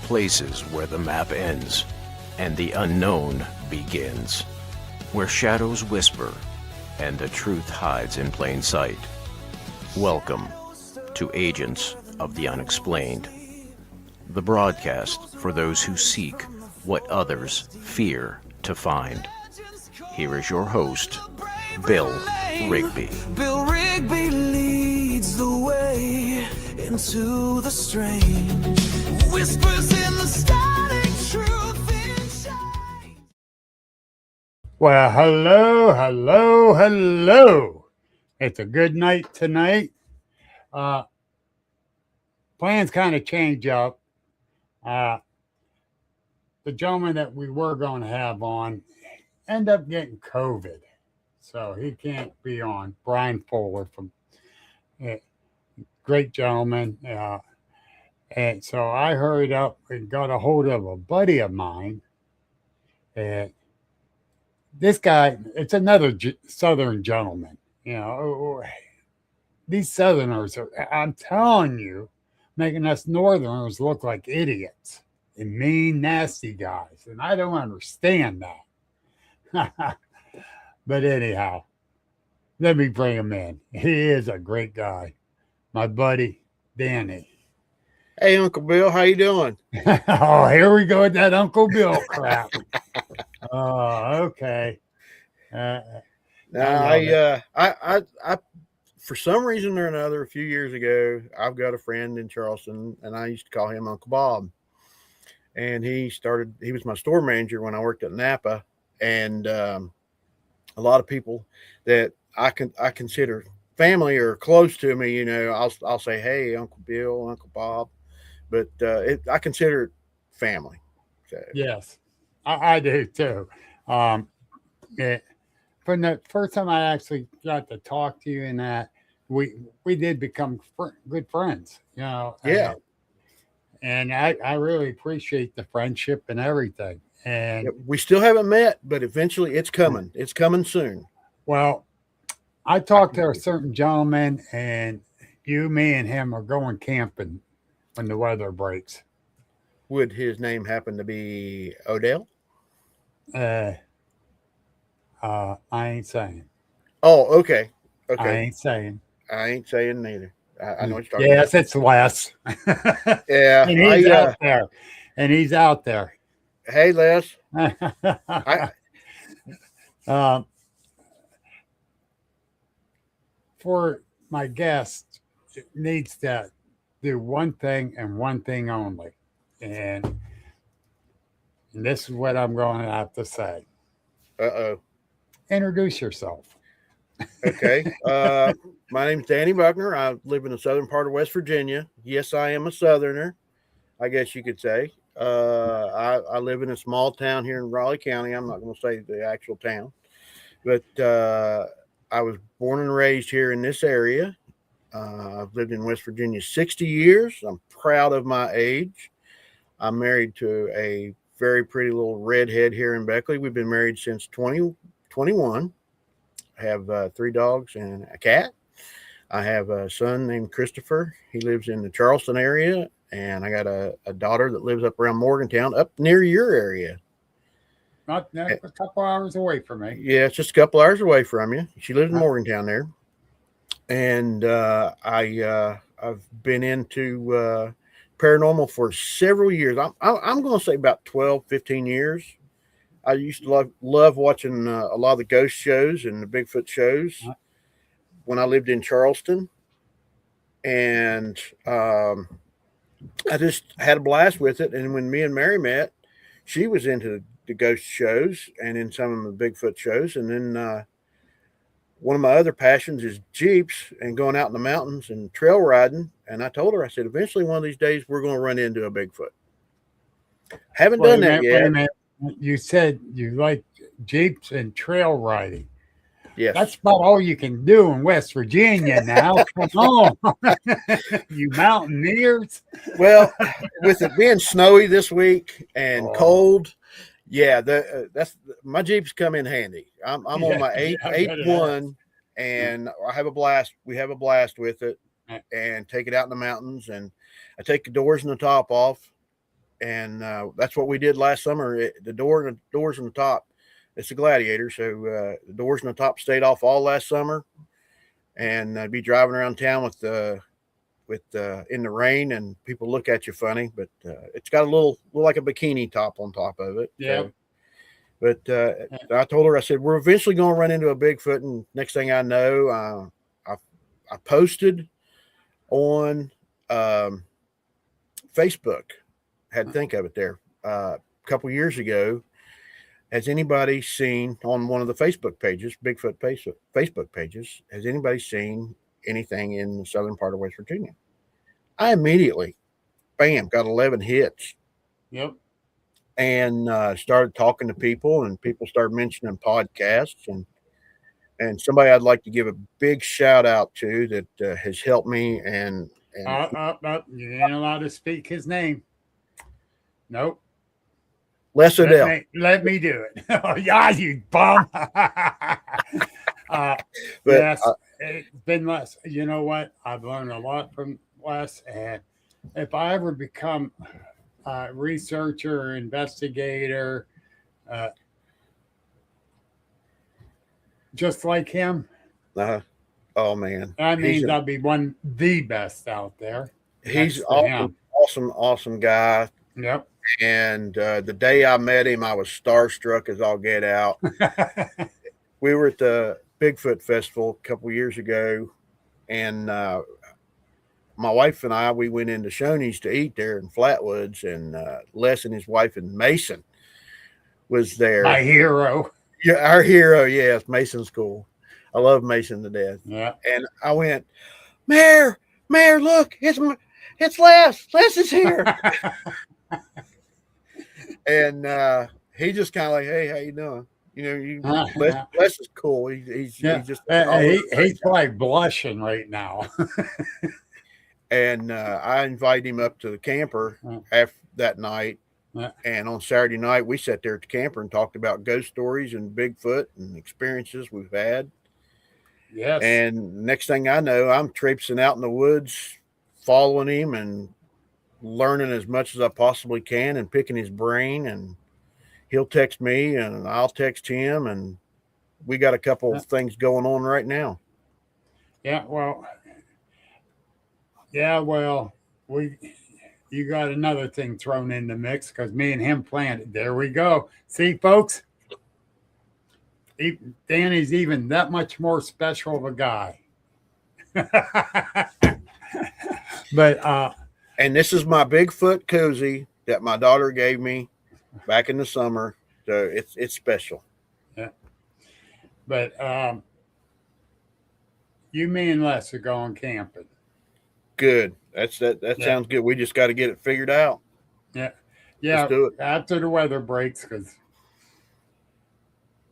places where the map ends and the unknown begins, where shadows whisper and the truth hides in plain sight. Welcome to Agents of the Unexplained, the broadcast for those who seek what others fear to find. Here is your host, Bill Rigby. Bill Rigby leads the way into the strange. Whispers in the static, truth in shine. Well, hello. It's a good night tonight. Plans kind of change up. The gentleman that we were going to have on ended up getting COVID, so he can't be on. Brian Fuller from great gentleman. And so I hurried up and got a hold of a buddy of mine. And this guy, it's another Southern gentleman. You know, these Southerners are, I'm telling you, making us Northerners look like idiots and mean, nasty guys. And I don't understand that. But anyhow, let me bring him in. He is a great guy. My buddy, Danny. Hey, Uncle Bill, how you doing? Oh, here we go with that Uncle Bill crap. Oh, okay. I for some reason or another, a few years ago, I've got a friend in Charleston, and I used to call him Uncle Bob. And he was my store manager when I worked at Napa, and a lot of people that I consider family or close to me, you know, I'll say, hey, Uncle Bill, Uncle Bob. But I consider it family. So. Yes, I do too. From the first time I actually got to talk to you, and that we did become good friends, you know. Yeah. And I really appreciate the friendship and everything. And we still haven't met, but eventually it's coming. It's coming soon. Well, I talked to a certain gentleman, and you, me, and him are going camping when the weather breaks. Would his name happen to be Odell? I ain't saying. Oh, okay. I ain't saying. I ain't saying neither. I know what you're talking yes, about. It's Les. Yeah. And he's out there. And he's out there. Hey, Les. For my guest, it needs to do one thing and one thing only. And this is what I'm going to have to say. Uh-oh. Introduce yourself. Okay. My name's Danny Buckner. I live in the southern part of West Virginia. Yes, I am a Southerner, I guess you could say. I live in a small town here in Raleigh County. I'm not going to say the actual town. But I was born and raised here in this area. I've lived in West Virginia 60 years. I'm proud of my age. I'm married to a very pretty little redhead here in Beckley. We've been married since 2021. I have 3 dogs and a cat. I have a son named Christopher. He lives in the Charleston area. And I got a daughter that lives up around Morgantown, up near your area. Not a couple hours away from me. Yeah, it's just a couple hours away from you. She lives in Morgantown there. And I've been into paranormal for several years. I'm going to say about 12, 15 years. I used to love watching a lot of the ghost shows and the Bigfoot shows when I lived in Charleston. And I just had a blast with it. And when me and Mary met, she was into the ghost shows and in some of the Bigfoot shows. And then one of my other passions is Jeeps and going out in the mountains and trail riding. And I told her, I said, eventually one of these days we're going to run into a Bigfoot. Haven't done that yet. You said you like Jeeps and trail riding. Yes. That's about all you can do in West Virginia now. Come on. You mountaineers. Well, with it being snowy this week and cold, yeah, that's my Jeeps come in handy. I'm on my 8.1 and I have a blast. We have a blast with it and take it out in the mountains, and I take the doors and the top off and that's what we did last summer. The doors on the top. It's a Gladiator, so the doors on the top stayed off all last summer, and I'd be driving around town with in the rain, and people look at you funny, but it's got a little like a bikini top on top of it. Yeah. So, but I told her, I said, we're eventually going to run into a Bigfoot, and next thing I know, I posted on Facebook. Had to think of it there. A couple years ago, has anybody seen on one of the Facebook pages, Bigfoot Facebook pages, has anybody seen anything in the southern part of West Virginia? I immediately, bam, got 11 hits. Yep. And started talking to people, and people started mentioning podcasts, and somebody I'd like to give a big shout out to that has helped me. And You ain't allowed to speak his name. Nope. Les Odell. Let me do it. Oh, yeah, you bum. Yes, it's been Les. You know what? I've learned a lot from Les, and if I ever become a researcher or investigator, just like him, oh man, that means I'll be the best out there. He's awesome guy. Yep. And the day I met him, I was starstruck as all get out. We were at the Bigfoot Festival a couple years ago, and my wife and I, we went into Shoney's to eat there in Flatwoods, and Les and his wife and Mason was there. My hero. Yeah, our hero. Yes, Mason's cool. I love Mason to death. Yeah. And I went, Mayor, look, it's Les. Les is here. And he just kind of like, hey, how you doing? You know, Les is cool. He's just he's like blushing right now. And I invited him up to the camper after that night. And on Saturday night, we sat there at the camper and talked about ghost stories and Bigfoot and experiences we've had. Yes. And next thing I know, I'm traipsing out in the woods, following him and learning as much as I possibly can and picking his brain. And he'll text me and I'll text him. And we got a couple of things going on right now. Yeah, well, you got another thing thrown in the mix because me and him planned it. There we go. See, folks, Danny's even that much more special of a guy. But and this is my Bigfoot cozy that my daughter gave me back in the summer. So it's special. Yeah. But you, me, and Les are going camping. Good. That sounds good. We just got to get it figured out. Yeah. Let's do it. After the weather breaks, because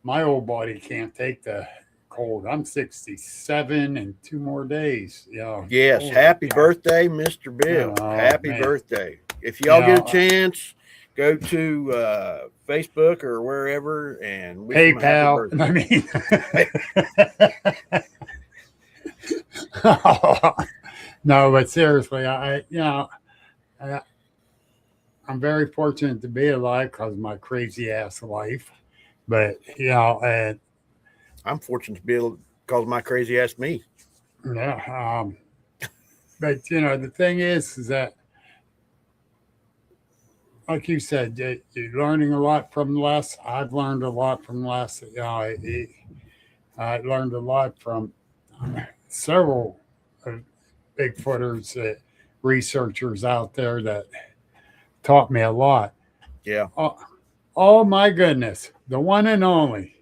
my old body can't take the cold. I'm 67 and 2 more days. Yes. Happy birthday, Mr. Bill. Happy birthday. If y'all get a chance, go to Facebook or wherever and PayPal. No, but seriously, I'm very fortunate to be alive because of my crazy ass life. But and I'm fortunate to be able to call my crazy ass me. Yeah. But the thing is that, like you said, you're learning a lot from Les. I've learned a lot from Les. I learned a lot from several Bigfooters, researchers out there that taught me a lot. Yeah. Oh my goodness. The one and only.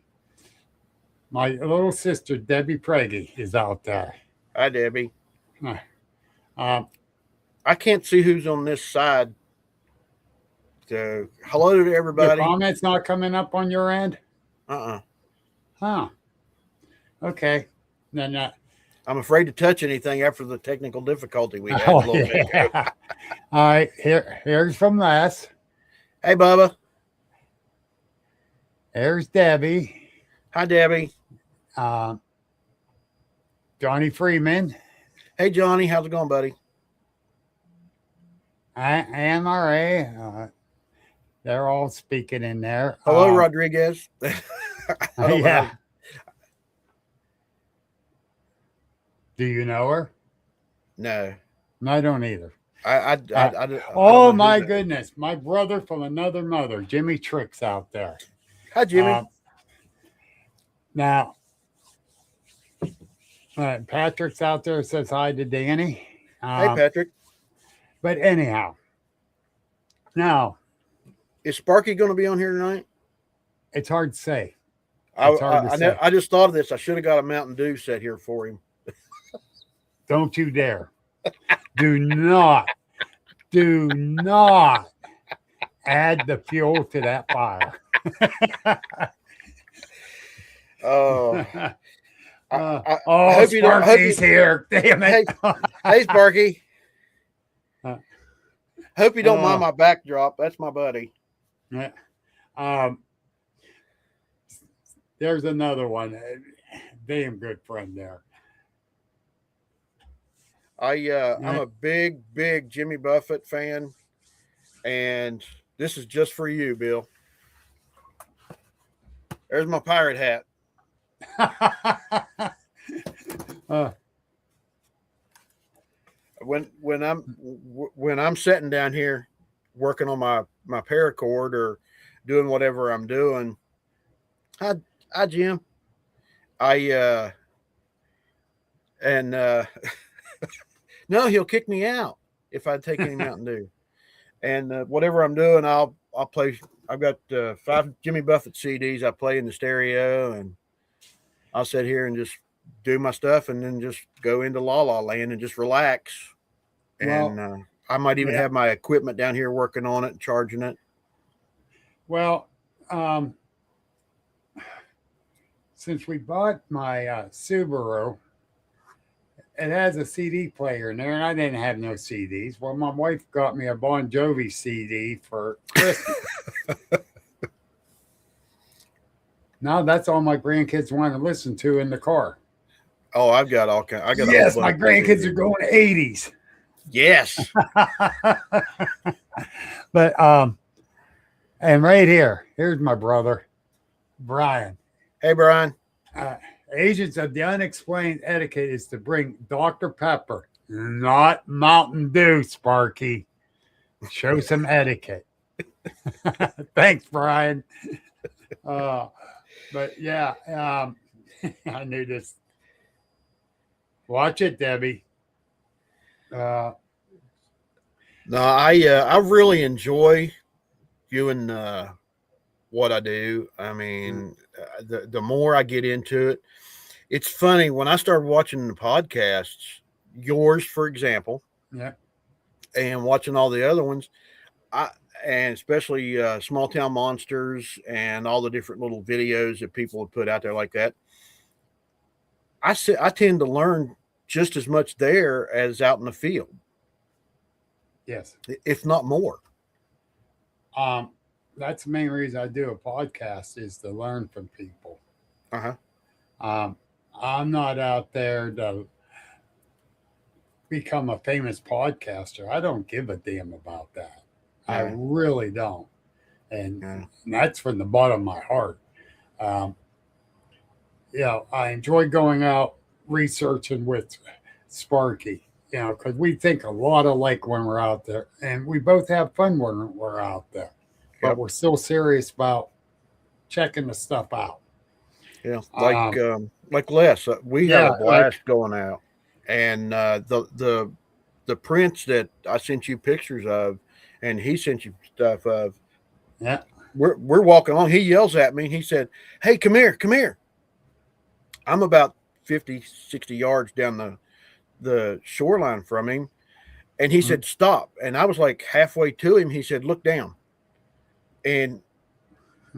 My little sister, Debbie Preggy, is out there. Hi, Debbie. I can't see who's on this side. So, hello to everybody. Your comments not coming up on your end? Huh. Okay. Then I'm afraid to touch anything after the technical difficulty we had a little bit ago. All right. Here's from Les. Hey, Bubba. There's Debbie. Hi, Debbie. Johnny Freeman. Hey, Johnny. How's it going, buddy? AMRA, they're all speaking in there. Hello, Rodriguez. I don't Yeah. know. Do you know her? No, No, I don't either. I don't Oh know who my that is. goodness, my brother from another mother, Jimmy Tricks out there. Hi, Jimmy. Now, Patrick's out there, says hi to Danny. Hey, Patrick. But anyhow, now Is Sparky going to be on here tonight? it's hard to say. It's hard to say. I just thought of this. I should have got a Mountain Dew set here for him. Don't you dare. Do not add the fuel to that fire. Oh, Oh, hope you don't- hope Sparky's you- here. Damn it. hey, Sparky. Uh, Hope you don't mind my backdrop. That's my buddy. Yeah. There's another one. Damn good friend there. I'm a big Jimmy Buffett fan, and this is just for you, Bill. There's my pirate hat. When I'm sitting down here working on my paracord or doing whatever I'm doing, hi Jim. No, he'll kick me out if I take any Mountain Dew. And whatever I'm doing, I'll play. I've got 5 Jimmy Buffett CDs I play in the stereo, and I'll sit here and just do my stuff, and then just go into La La Land and just relax. And I might even have my equipment down here working on it and charging it. Well, since we bought my Subaru, it has a CD player in there, and I didn't have no CDs. Well, my wife got me a Bon Jovi CD for Christmas. Now that's all my grandkids want to listen to in the car. Oh, I've got all kinds. I got Yes, my grandkids are going 80s. Yes. But and right here's my brother, Brian. Hey, Brian. Agents of the Unexplained Etiquette is to bring Dr. Pepper, not Mountain Dew, Sparky. Show some etiquette. Thanks, Brian. But yeah, I knew this. Watch it, Debbie. No, I really enjoy doing what I do. I mean, the more I get into it, it's funny when I started watching the podcasts, yours, for example, and watching all the other ones, and especially Small Town Monsters and all the different little videos that people have put out there like that. I tend to learn just as much there as out in the field. Yes. If not more. That's the main reason I do a podcast, is to learn from people. I'm not out there to become a famous podcaster. I don't give a damn about that. I really don't. And that's from the bottom of my heart. I enjoy going out researching with Sparky, because we think a lot alike when we're out there, and we both have fun when we're out there, but we're still serious about checking the stuff out. Yeah, like Les, we had a blast going out, and the prints that I sent you pictures of, and he sent you stuff of. Yeah, we're walking along. He yells at me. He said, "Hey, come here!" I'm about 50, 60 yards down the shoreline from him, and he said, "Stop!" And I was like halfway to him. He said, "Look down," and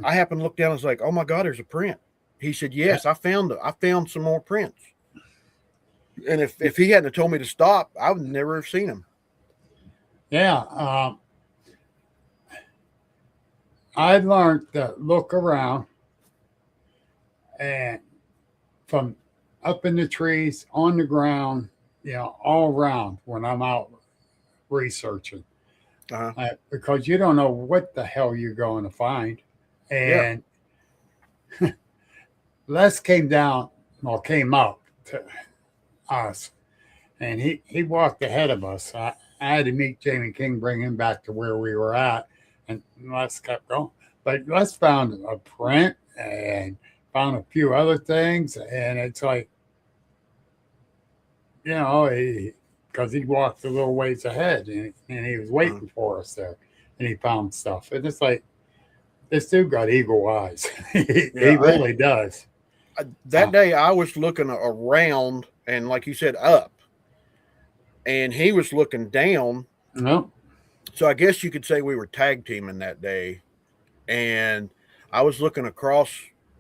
I happened to look down. I was like, "Oh my God, there's a print." He said, "Yes, I found some more prints." And if he hadn't have told me to stop, I would never have seen him. Yeah. I learned to look around, and from up in the trees, on the ground, all around when I'm out researching. because you don't know what the hell you're going to find. Yeah. And Les came down, or came up to us, and he walked ahead of us. I had to meet Jamie King, bring him back to where we were at, and Les kept going. But Les found a print and found a few other things, and it's like, because he walked a little ways ahead, and he was waiting for us there, and he found stuff. And it's like, this dude got eagle eyes. He really does. That day I was looking around and, like you said, up, and he was looking down. No. So I guess you could say we were tag teaming that day. And I was looking across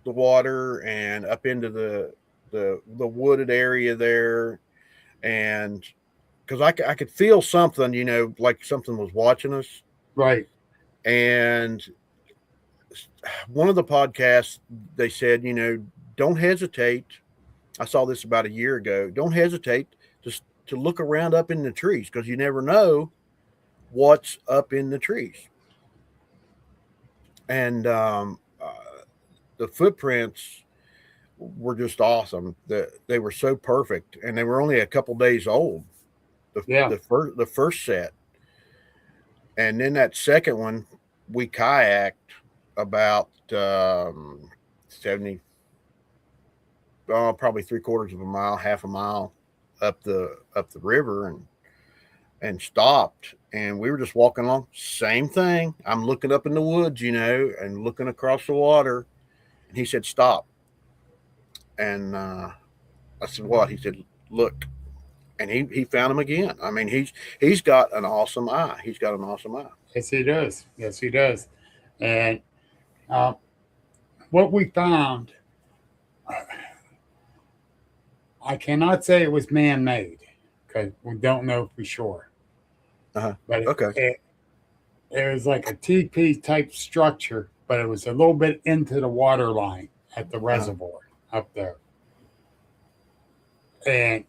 the water and up into the wooded area there, and because I could feel something, like something was watching us. Right. And one of the podcasts, they said, don't hesitate. I saw this about a year ago. Don't hesitate to look around up in the trees, because you never know what's up in the trees. And the footprints were just awesome. They were so perfect, and they were only a couple days old. The first set, and then that second one, we kayaked about 70, probably 3/4 of a mile, half a mile up the river, and stopped, and we were just walking along. Same thing. I'm looking up in the woods, and looking across the water, and he said, "Stop." And I said, "What?" He said, "Look." And he found him again. I mean, he's got an awesome eye. He's got an awesome eye. Yes, he does. Yes, he does. And what we found, I cannot say it was man-made, because we don't know for sure. But Okay. it was like a TP type structure, but it was a little bit into the water line at the reservoir up there. And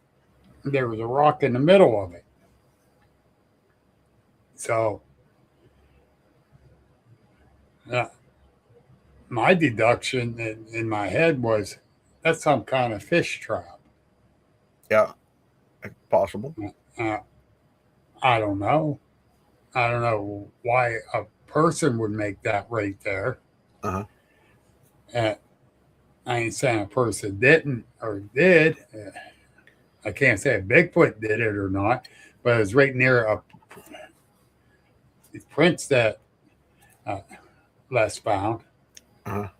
there was a rock in the middle of it. So my deduction in my head was, that's some kind of fish trap. Yeah, possible. I don't know. I don't know why a person would make that right there. I ain't saying a person didn't or did. I can't say if Bigfoot did it or not, but it was right near the prints that Les found. Like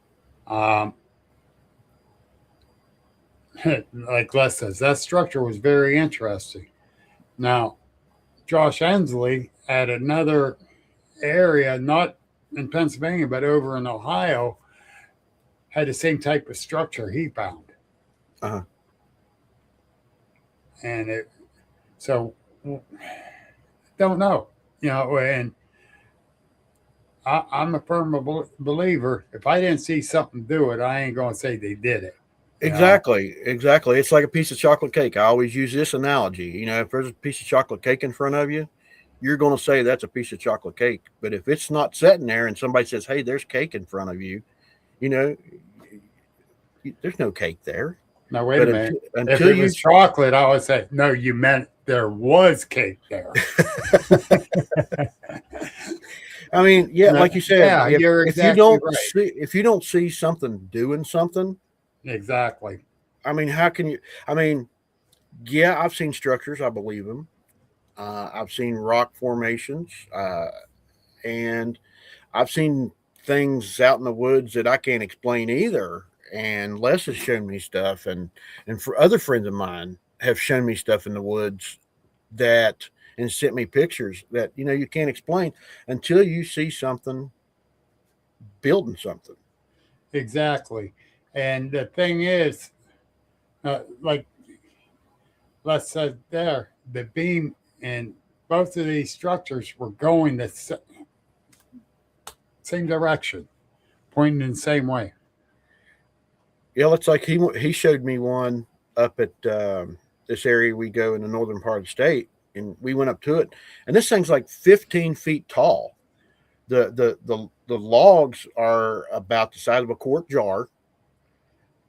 Les says, that structure was very interesting. Now, Josh Ensley at another area, not in Pennsylvania, but over in Ohio, had the same type of structure he found. And don't know, and I'm a firm believer, if I didn't see something do it, I ain't going to say they did it. Exactly. It's like a piece of chocolate cake. I always use this analogy. If there's a piece of chocolate cake in front of you, you're going to say that's a piece of chocolate cake. But if it's not sitting there and somebody says, "Hey, there's cake in front of you," there's no cake there. Now, wait a minute. If it was chocolate, I would say, no, you meant there was cake there. I mean, like you said, you're exactly right. If you don't see something doing something, exactly. I mean, how can you? I mean, yeah, I've seen structures. I believe them. I've seen rock formations, and I've seen things out in the woods that I can't explain either. And Les has shown me stuff, and for other friends of mine have shown me stuff in the woods and sent me pictures that you can't explain until you see something building something. Exactly. And the thing is, like Les said there, the beam in both of these structures were going the same direction, pointing in the same way. Yeah, it's like he showed me one up at this area we go in the northern part of the state, and we went up to it, and this thing's like 15 feet tall. The logs are about the size of a quart jar,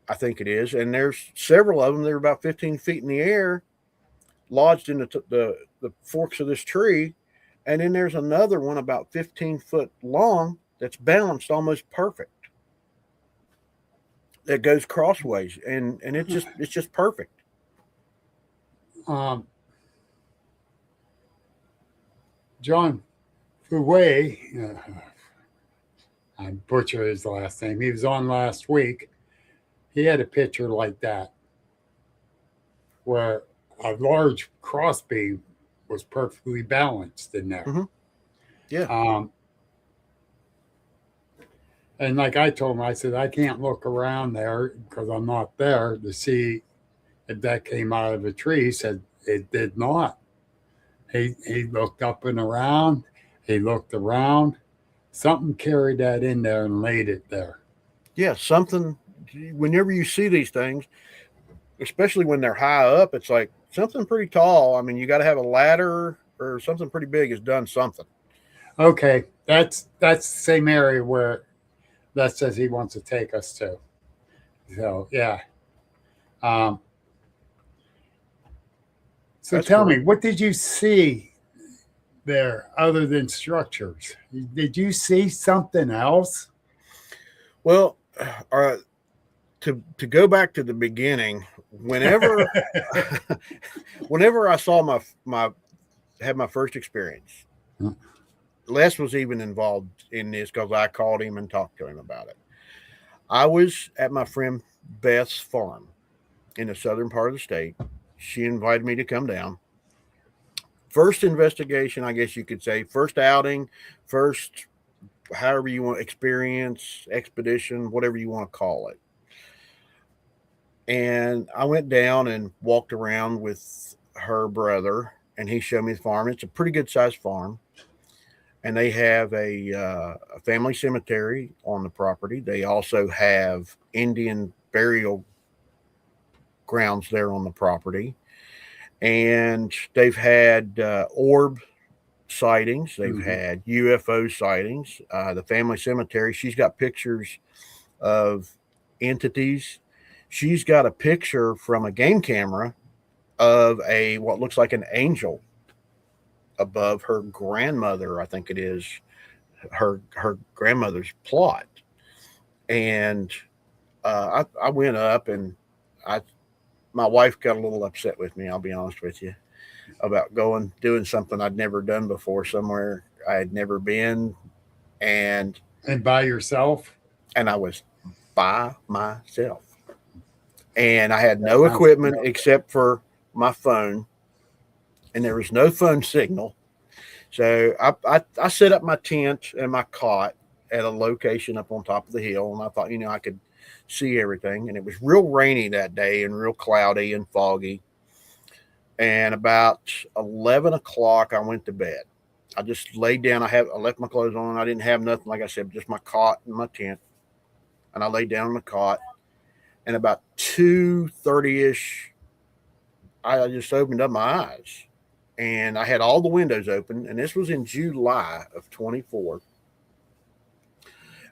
I think it is, and there's several of them that are about 15 feet in the air, lodged in the forks of this tree, and then there's another one about 15 foot long that's balanced almost perfect. That goes crossways, and it's just perfect. John Fouet, I butcher his last name. He was on last week. He had a picture like that, where a large crossbeam was perfectly balanced in there. Mm-hmm. Yeah. And like I told him, I said, I can't look around there because I'm not there to see if that came out of a tree. He said it did not. He looked up and around. He looked around. Something carried that in there and laid it there. Yeah, something. Whenever you see these things, especially when they're high up, it's like something pretty tall. I mean, you got to have a ladder or something pretty big has done something. Okay, that's the same area where that says he wants to take us to. So yeah. So That's tell cool. me, what did you see there other than structures? Did you see something else? Well, to go back to the beginning, whenever I saw had my first experience, Les was even involved in this because I called him and talked to him about it. I was at my friend Beth's farm in the southern part of the state. She invited me to come down. First investigation, I guess you could say, first outing, first, however you want, experience, expedition, whatever you want to call it. And I went down and walked around with her brother, and he showed me the farm. It's a pretty good sized farm. And they have a family cemetery on the property. They also have Indian burial grounds there on the property. And they've had orb sightings. They've had UFO sightings. The family cemetery, she's got pictures of entities. She's got a picture from a game camera of what looks like an angel above her grandmother, I think it is, her grandmother's plot. And I went up, and my wife got a little upset with me, I'll be honest with you, about doing something I'd never done before, somewhere I had never been, and by yourself? And I was by myself, and I had no equipment except for my phone, and there was no phone signal. So I set up my tent and my cot at a location up on top of the hill, and I thought, I could see everything. And it was real rainy that day and real cloudy and foggy. And about 11 o'clock, I went to bed. I just laid down. I left my clothes on. I didn't have nothing, like I said, just my cot and my tent. And I laid down on the cot. And about 2:30-ish, I just opened up my eyes. And I had all the windows open. And this was in July of 24.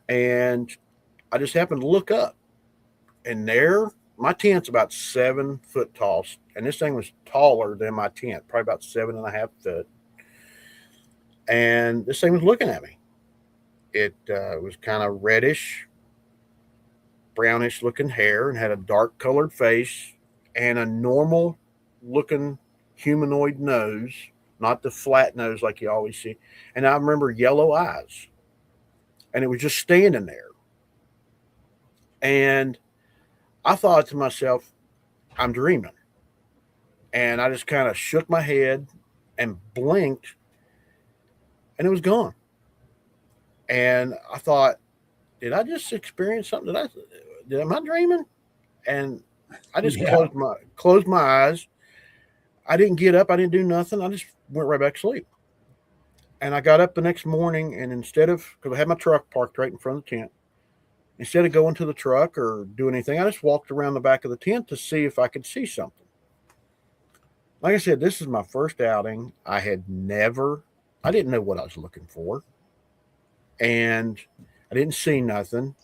And I just happened to look up. And there, my tent's about 7 foot tall. And this thing was taller than my tent, probably about 7.5 foot. And this thing was looking at me. It was kind of reddish, brownish looking hair, and had a dark colored face and a normal looking humanoid nose, not the flat nose like you always see. And I remember yellow eyes. And it was just standing there. And I thought to myself, I'm dreaming. And I just kind of shook my head and blinked, and it was gone. And I thought, did I just experience something? Am I dreaming? And I just closed my eyes. I didn't get up. I didn't do nothing. I just went right back to sleep. And I got up the next morning, and because I had my truck parked right in front of the tent, instead of going to the truck or doing anything, I just walked around the back of the tent to see if I could see something. like I said, this is my first outing. I didn't know what I was looking for, and I didn't see nothing.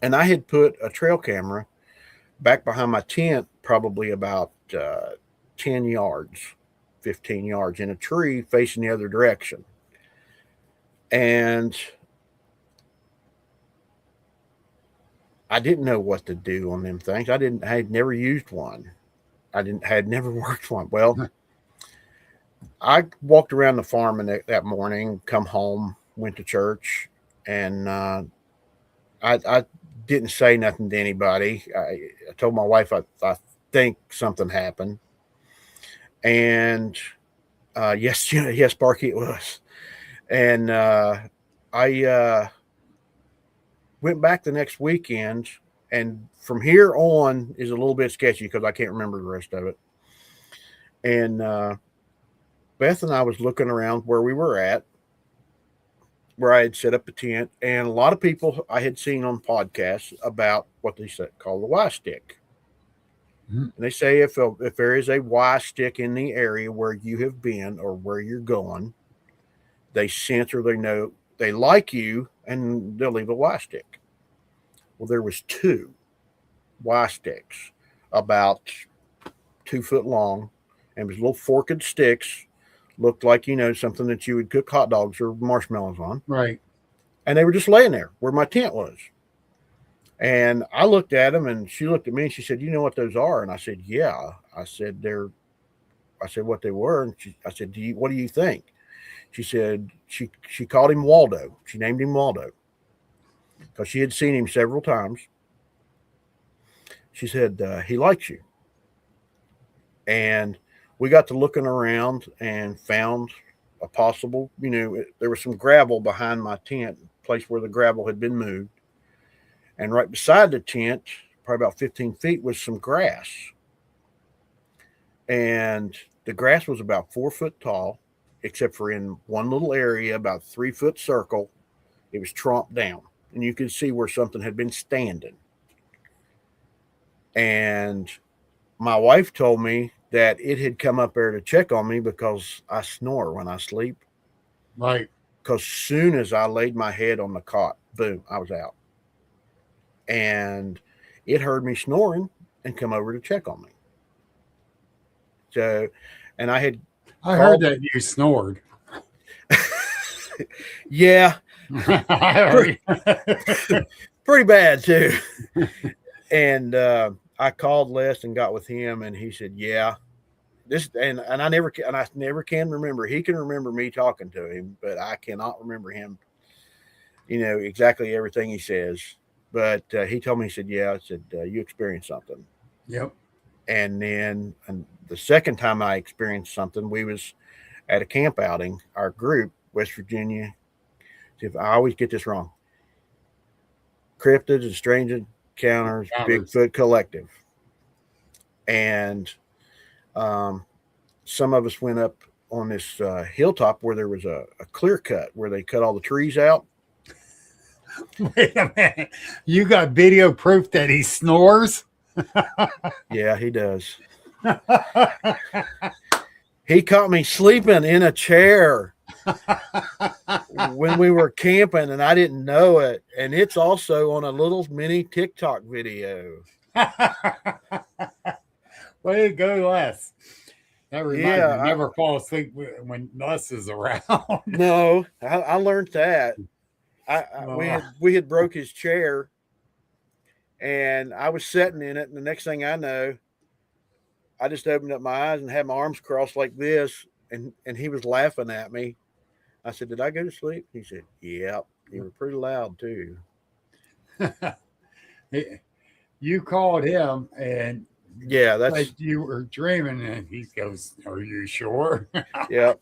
And I had put a trail camera back behind my tent, probably about 10 yards, 15 yards in a tree facing the other direction. And I didn't know what to do on them things. I had never used one. Had never worked one. Well, I walked around the farm that morning, come home, went to church, and I didn't say nothing to anybody. I told my wife I think something happened, and yes, yes, Sparky, it was. And I went back the next weekend, and from here on is a little bit sketchy because I can't remember the rest of it. And Beth and I was looking around where we were at, where I had set up a tent, and a lot of people I had seen on podcasts about what they call the Y stick. Mhm. And they say if there is a Y stick in the area where you have been or where you're going, they sense or they know they like you, and they'll leave a Y stick. Well, there was two Y sticks, about 2 foot long, and was little forked sticks, looked like something that you would cook hot dogs or marshmallows on, Right. and they were just laying there where my tent was. And I looked at them, and she looked at me, and she said, "You know what those are?" And I said, "Yeah." I said, I said what they were, and I said, what do you think?" She said she called him Waldo. She named him Waldo because she had seen him several times. She said, "He likes you." And we got to looking around and found a possible, there was some gravel behind my tent, place where the gravel had been moved. And right beside the tent, probably about 15 feet, was some grass. And the grass was about 4 foot tall, except for in one little area, about 3 foot circle, it was tromped down. And you could see where something had been standing. And my wife told me that it had come up there to check on me because I snore when I sleep. Right. Because soon as I laid my head on the cot, boom, I was out. And it heard me snoring and come over to check on me. So, and I had I heard called. that you snored. Yeah, I heard. pretty bad too. And I called Les and got with him, and he said, "Yeah, this." And I never can remember. He can remember me talking to him, but I cannot remember him. Exactly everything he says. But he told me, he said, "Yeah." I said, "You experienced something." Yep. And then the second time I experienced something, we was at a camp outing. Our group, West Virginia. If I always get this wrong, Cryptids and Strange Encounters Counters. Bigfoot Collective, and um, some of us went up on this hilltop where there was a clear cut where they cut all the trees out. Wait a minute. You got video proof that he snores? Yeah, he does. He caught me sleeping in a chair when we were camping, and I didn't know it. And it's also on a little mini TikTok video. Way to go, Les. That reminds me, Yeah, never fall asleep when Les is around. no, I learned that. We had broke his chair, and I was sitting in it, and the next thing I know, I just opened up my eyes and had my arms crossed like this, and he was laughing at me. I said, "Did I go to sleep?" He said, "Yeah." You were pretty loud too. You called him and Yeah, said that's you were dreaming, and he goes, "Are you sure?" yeah,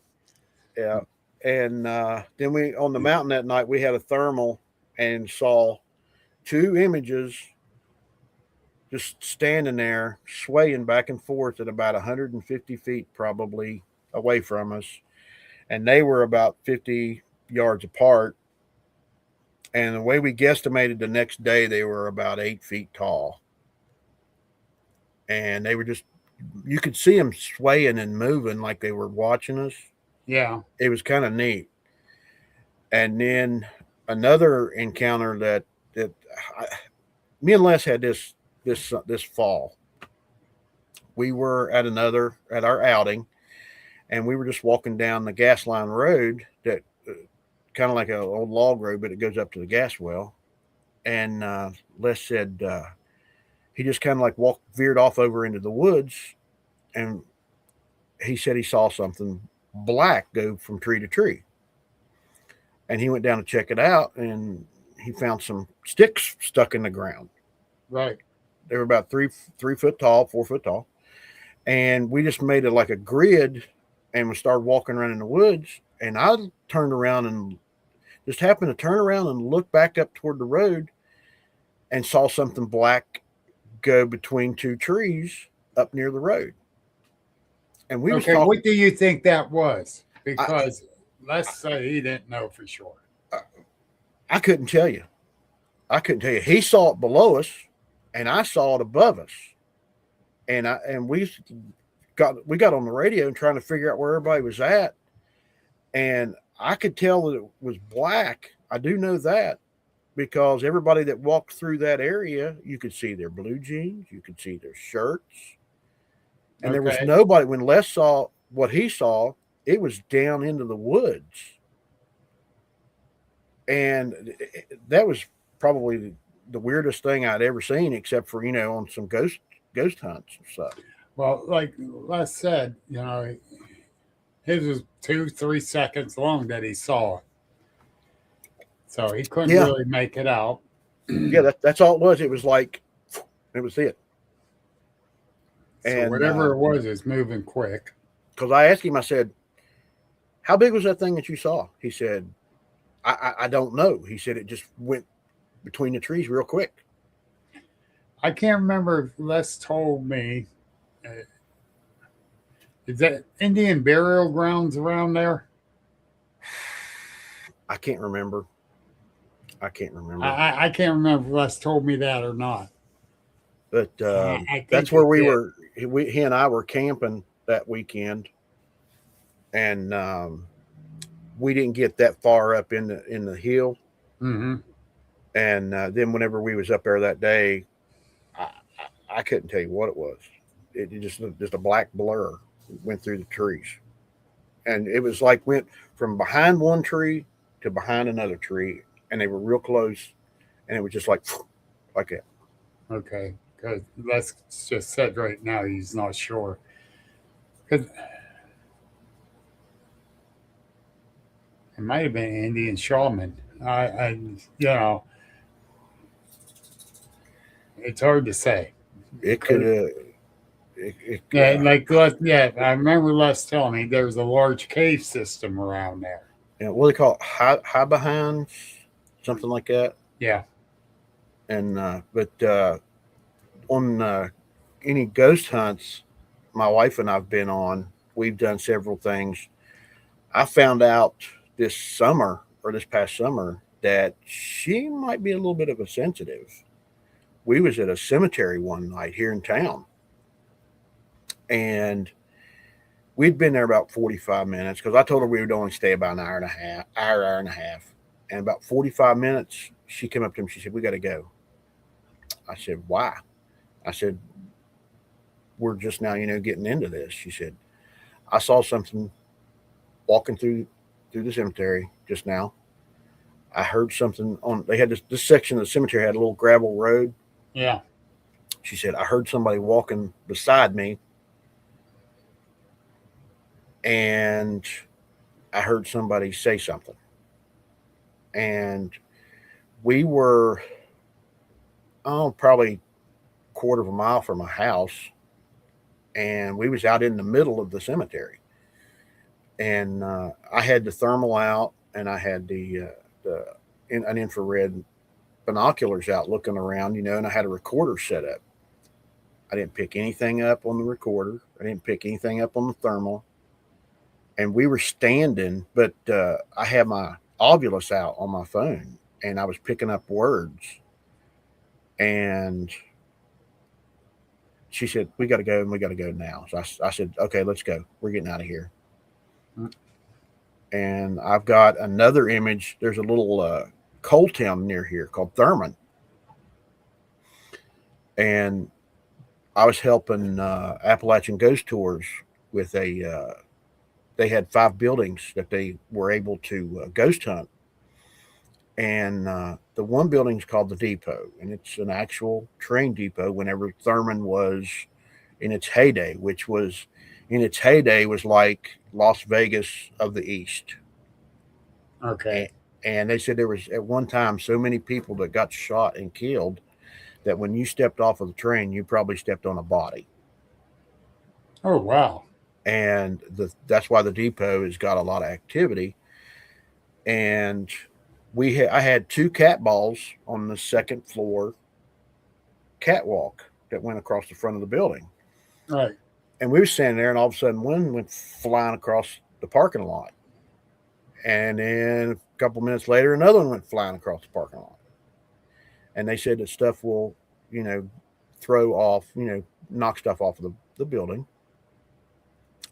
yeah. And then we on the mountain that night we had a thermal and saw two images just standing there, swaying back and forth at about 150 feet probably away from us, and they were about 50 yards apart. And the way we guesstimated the next day, they were about 8 feet tall, and they were just you could see them swaying and moving like they were watching us. Yeah. It was kind of neat. And then another encounter that I, me and Les had this fall. We were at our outing, and we were just walking down the gas line road that kind of like an old log road, but it goes up to the gas well. And Les said he just kind of like veered off over into the woods, and he said he saw something black go from tree to tree. And he went down to check it out, and he found some sticks stuck in the ground. Right. They were about 3 foot tall, 4 foot tall. And we just made it like a grid, and we started walking around in the woods. And I turned around and just happened to turn around and look back up toward the road and saw something black go between two trees up near the road. And we was Okay, talking. what do you think that was? Because let's say he didn't know for sure. I couldn't tell you. He saw it below us, and I saw it above us. And we got on the radio and trying to figure out where everybody was at. And I could tell that it was black. I do know that because everybody that walked through that area, you could see their blue jeans, you could see their shirts. And there was nobody. When Les saw what he saw, it was down into the woods. And that was probably the weirdest thing I'd ever seen, except for, on some ghost hunts and stuff. Well, like Les said, his was 2-3 seconds long that he saw it. So he couldn't really make it out. Yeah, that's all it was. It was like, it was it. So and whatever it was is moving quick. Because I asked him, I said, how big was that thing that you saw? He said, I don't know. He said it just went between the trees real quick. I can't remember if Les told me. Is that Indian burial grounds around there? I can't remember. I can't remember if Les told me that or not. But that's where we were. He and I were camping that weekend, and we didn't get that far up in the hill. Mm-hmm. And then whenever we was up there that day, I couldn't tell you what it was. It just a black blur went through the trees, and it was like went from behind one tree to behind another tree, and they were real close, and it was just like that. Okay, because Les just said right now he's not sure. It might have been Indian shaman. It's hard to say. It could have. I remember Les telling me there was a large cave system around there. What do they call it? High behinds, something like that. Yeah. And but on any ghost hunts my wife and I've been on, we've done several things. I found out this past summer that she might be a little bit of a sensitive. We was at a cemetery one night here in town, and we'd been there about 45 minutes because I told her we would only stay about an hour and a half. And about 45 minutes, she came up to me. She said, "We got to go." I said, "Why?" I said, "We're just now, getting into this." She said, "I saw something walking through the cemetery just now. I heard something they had this section of the cemetery had a little gravel road." Yeah. She said, "I heard somebody walking beside me, and I heard somebody say something." And we were, probably a quarter of a mile from a house, and we was out in the middle of the cemetery. And I had the thermal out, and I had an infrared binoculars out looking around, and I had a recorder set up. I didn't pick anything up on the recorder. I didn't pick anything up on the thermal. And we were standing, but I had my Ovilus out on my phone, and I was picking up words. And she said, we got to go and we got to go now. So I said, okay, let's go. We're getting out of here. And I've got another image. There's a little coal town near here called Thurman. And I was helping Appalachian Ghost Tours with they had 5 buildings that they were able to ghost hunt. And the one building is called the Depot, and it's an actual train depot whenever Thurman was in its heyday, which was was like Las Vegas of the East. Okay. And they said there was at one time so many people that got shot and killed that when you stepped off of the train, you probably stepped on a body. Oh, wow. And that's why the depot has got a lot of activity. And I had 2 cat balls on the second floor catwalk that went across the front of the building. Right. And we were standing there, and all of a sudden one went flying across the parking lot. And then a couple minutes later, another one went flying across the parking lot. And they said that stuff will, throw off, knock stuff off of the building.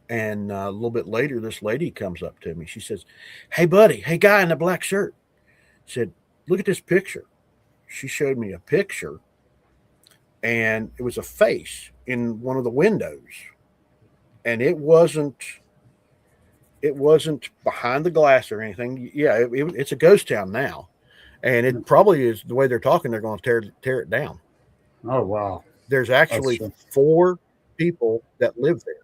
And a little bit later, this lady comes up to me. She says, hey, buddy, hey, guy in the black shirt. Said, look at this picture. She showed me a picture, and it was a face in one of the windows. And it wasn't behind the glass or anything. Yeah, it's a ghost town now. And it probably is the way they're talking, they're going to tear it down. Oh, wow. There's actually 4 people that live there.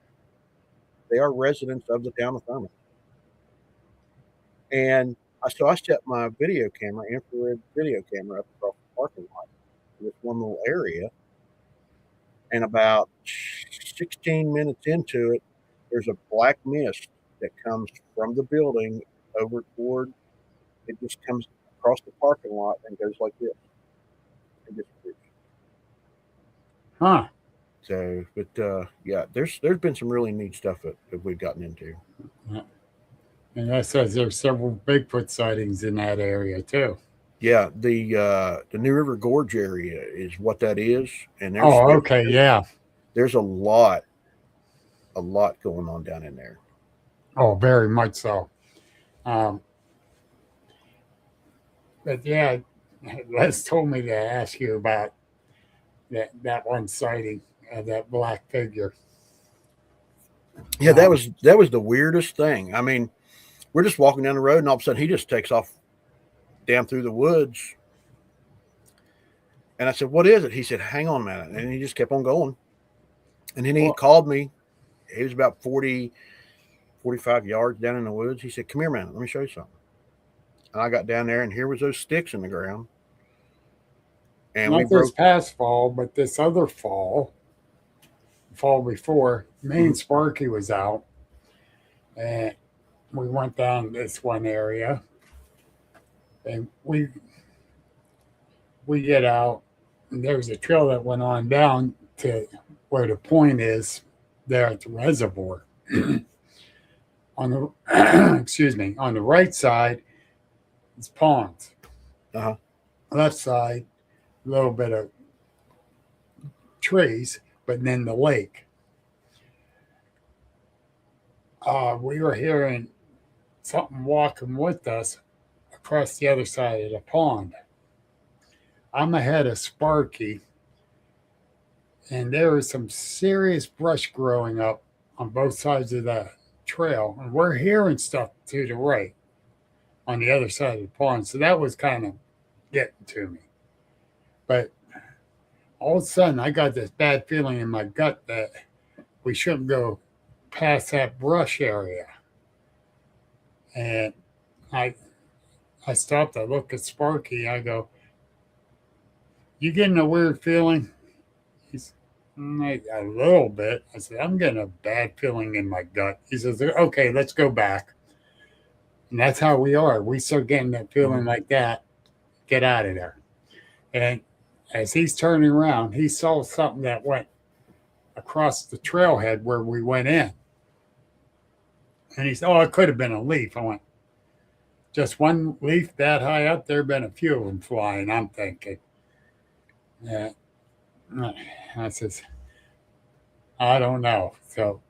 They are residents of the town of Thurman. And so I set my video camera, infrared video camera, up across the parking lot in this one little area. And about 16 minutes into it, there's a black mist that comes from the building over toward, it just comes across the parking lot and goes like this. And disappears. Huh. So, but yeah, there's been some really neat stuff that we've gotten into. And that says there's several Bigfoot sightings in that area too. Yeah, the New River Gorge area is what that is, and there's a lot going on down in there. Oh, very much so. But yeah, Les told me to ask you about that one sighting of that black figure. Yeah, that was the weirdest thing. I mean, we're just walking down the road, and all of a sudden he just takes off down through the woods. And I said, what is it? He said, hang on a minute. And he just kept on going. And then he called me. He was about 40, 45 yards down in the woods. He said, come here, man. Let me show you something. And I got down there, and here was those sticks in the ground. And not this past fall, but this other fall before, me and Sparky was out. And we went down this one area. And we get out, and there's a trail that went on down to where the point is there at the reservoir. On the on the right side, it's ponds. Left side, a little bit of trees, but then the lake. We were hearing something walking with us across the other side of the pond. I'm ahead of Sparky, and there was some serious brush growing up on both sides of the trail, and we're hearing stuff to the right on the other side of the pond. So that was kind of getting to me. But all of a sudden, I got this bad feeling in my gut that we shouldn't go past that brush area. And I stopped. I looked at Sparky. I go, you getting a weird feeling? He's a little bit. I said, I'm getting a bad feeling in my gut. He says, okay, let's go back. And that's how we are. We start getting that feeling like that. Get out of there. And as he's turning around, he saw something that went across the trailhead where we went in. And he said, oh, it could have been a leaf. I went, just one leaf that high up? There have been a few of them flying, I'm thinking. I says, I don't know. So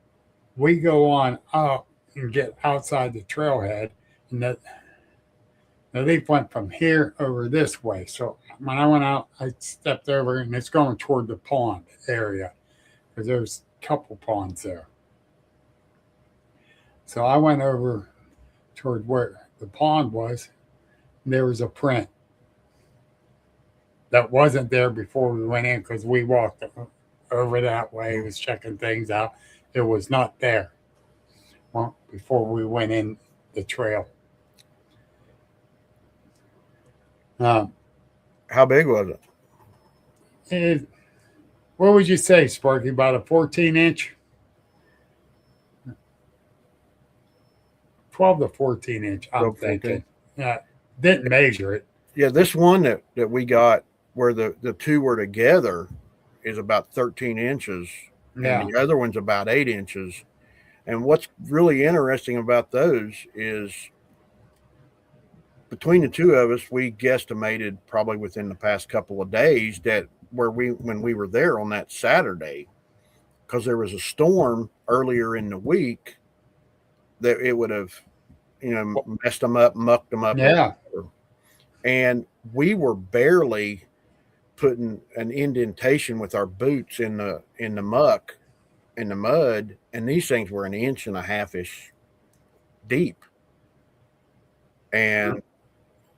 we go on up and get outside the trailhead, and the leaf went from here over this way. So when I went out, I stepped over, and it's going toward the pond area because there's a couple ponds there. So I went over toward where the pond was, and there was a print that wasn't there before we went in because we walked over that way, was checking things out. It was not there before we went in the trail. How big was it? It, what would you say, Sparky? About a 14-inch? 12 to 14-inch, I'm 12, thinking. Yeah, didn't measure it. Yeah, this one that we got where the two were together is about 13 inches, Yeah. and the other one's about 8 inches. And what's really interesting about those is between the two of us, we guesstimated probably within the past couple of days that when we were there on that Saturday, because there was a storm earlier in the week, that it would have, messed them up, mucked them up. Yeah. And we were barely putting an indentation with our boots in the muck, in the mud, and these things were 1.5 inches deep. And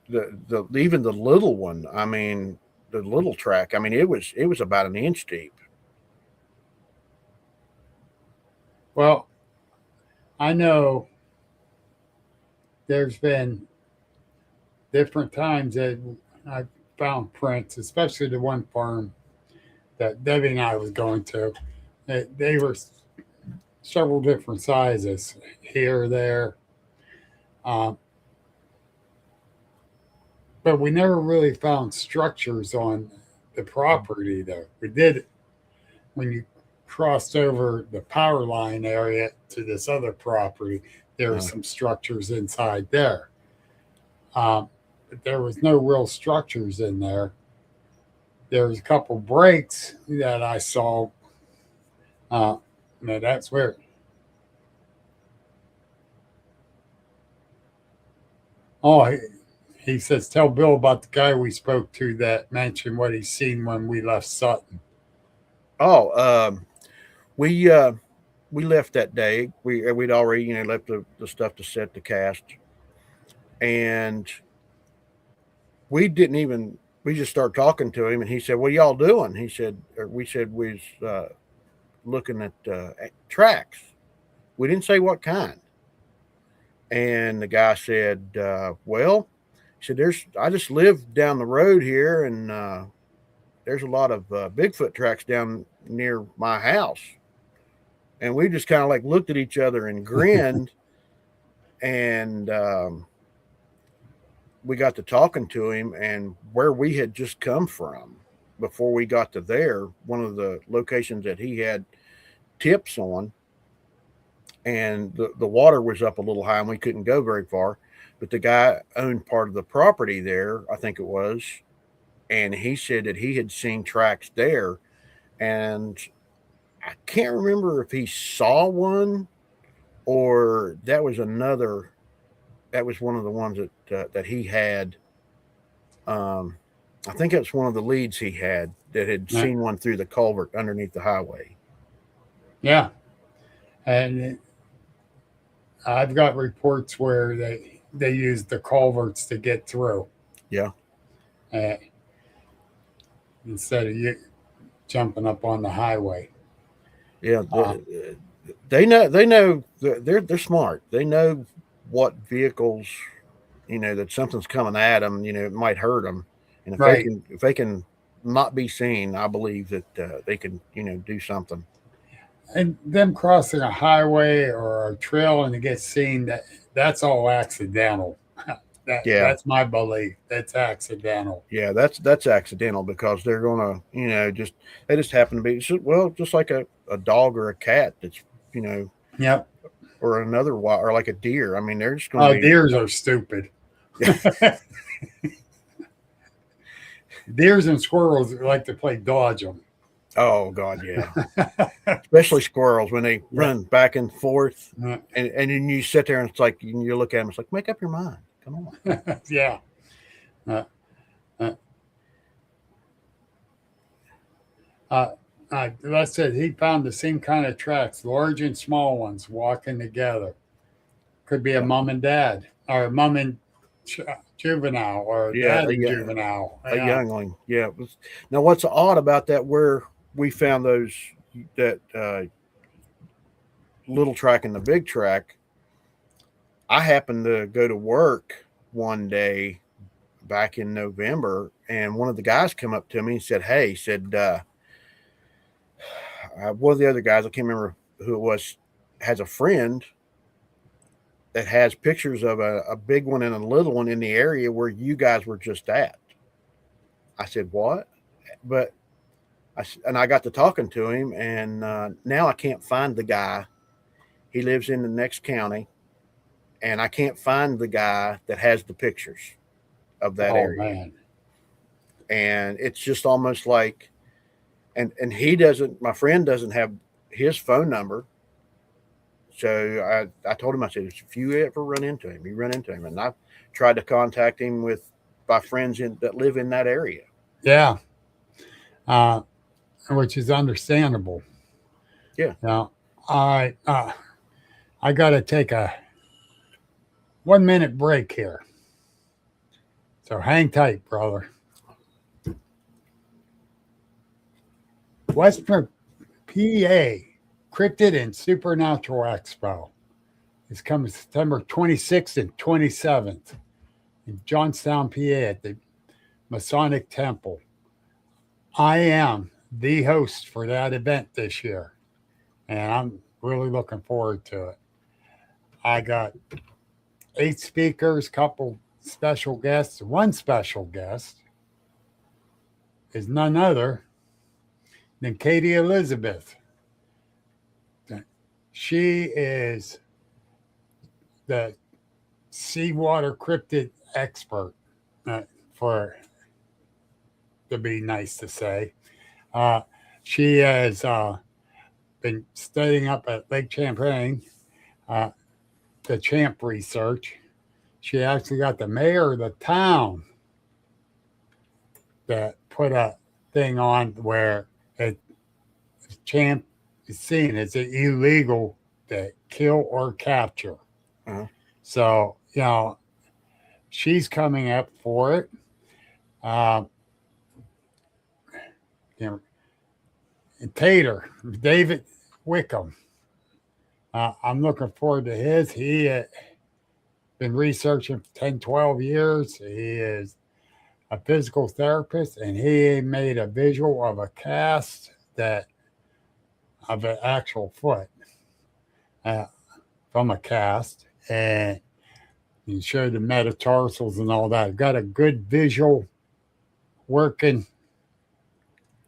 the even the little one, I mean, the little track, I mean, it was about 1 inch deep. Well, I know there's been different times that I found prints, especially the one farm that Debbie and I was going to. They were several different sizes here, there. But we never really found structures on the property, though. We did when you crossed over the power line area to this other property. There were some structures inside there. But there was no real structures in there. There was a couple breaks that I saw. Now that's where. Oh, he says, tell Bill about the guy we spoke to that mentioned what he's seen when we left Sutton. Oh, we left that day. We'd already left the stuff to set the cast, and we just started talking to him, and he said, "What y'all doing?" We said we was looking at tracks. We didn't say what kind. And the guy said, "Well," he said, I just live down the road here, and there's a lot of Bigfoot tracks down near my house." And we just kind of like looked at each other and grinned. And we got to talking to him, and where we had just come from before we got to there, one of the locations that he had tips on, and the water was up a little high and we couldn't go very far. But the guy owned part of the property there, I think it was, and he said that he had seen tracks there. And I can't remember if he saw one or that was one of the ones that he had. I think it was one of the leads he had that had seen one through the culvert underneath the highway. Yeah. And I've got reports where they use the culverts to get through. Yeah. Instead of you jumping up on the highway. Yeah. They know they're smart. They know what vehicles, that something's coming at them, it might hurt them. And if they can not be seen, I believe that they can, do something. And them crossing a highway or a trail and to get seen, that's all accidental. That's my belief. That's accidental. Yeah, that's accidental because they're gonna, they just happen to be just like a dog or a cat that's, Yep. Or another or like a deer. I mean, they're just gonna be. Deers are stupid. Deers and squirrels like to play dodge them. Oh God, yeah. Especially squirrels when they run back and forth, Uh, and then you sit there and it's like you look at them. It's like, make up your mind. Come on. yeah. Uh, uh, That's it. He found the same kind of tracks, large and small ones, walking together. Could be a mom and dad, or mom and juvenile, or Yeah, dad and juvenile. a Yeah. youngling. Yeah. Now, what's odd about that? Where we found those that little track and the big track. I happened to go to work one day back in November, and one of the guys came up to me and said, "Hey," he said, one of the other guys, I can't remember who it was, has a friend that has pictures of a big one and a little one in the area where you guys were just at." I said, "What?" But I got to talking to him, and now I can't find the guy. He lives in the next county, and I can't find the guy that has the pictures of that Oh area. man. And it's just almost like, and he doesn't. My friend doesn't have his phone number. So I told him, I said, if you ever run into him, you run into him. And I tried to contact him with my friends that live in that area. Yeah. Uh, which is understandable. Yeah. Now, I got to take a 1 minute break here. So hang tight, brother. Western PA Cryptid and Supernatural Expo is coming September 26th and 27th in Johnstown, PA at the Masonic Temple. I am the host for that event this year, and I'm really looking forward to it. I got 8 speakers, couple special guests. One special guest is none other than Katie Elizabeth. She is the seawater cryptid expert, for to be nice to say. She has been studying up at Lake Champlain, the Champ research. She actually got the mayor of the town that put a thing on where Champ is seen as illegal to kill or capture. Uh-huh. So, she's coming up for it. Tater, David Wickham. I'm looking forward to his. He been researching for 10, 12 years. He is a physical therapist, and he made a visual of a cast of an actual foot from a cast, and he showed the metatarsals and all that. Got a good visual working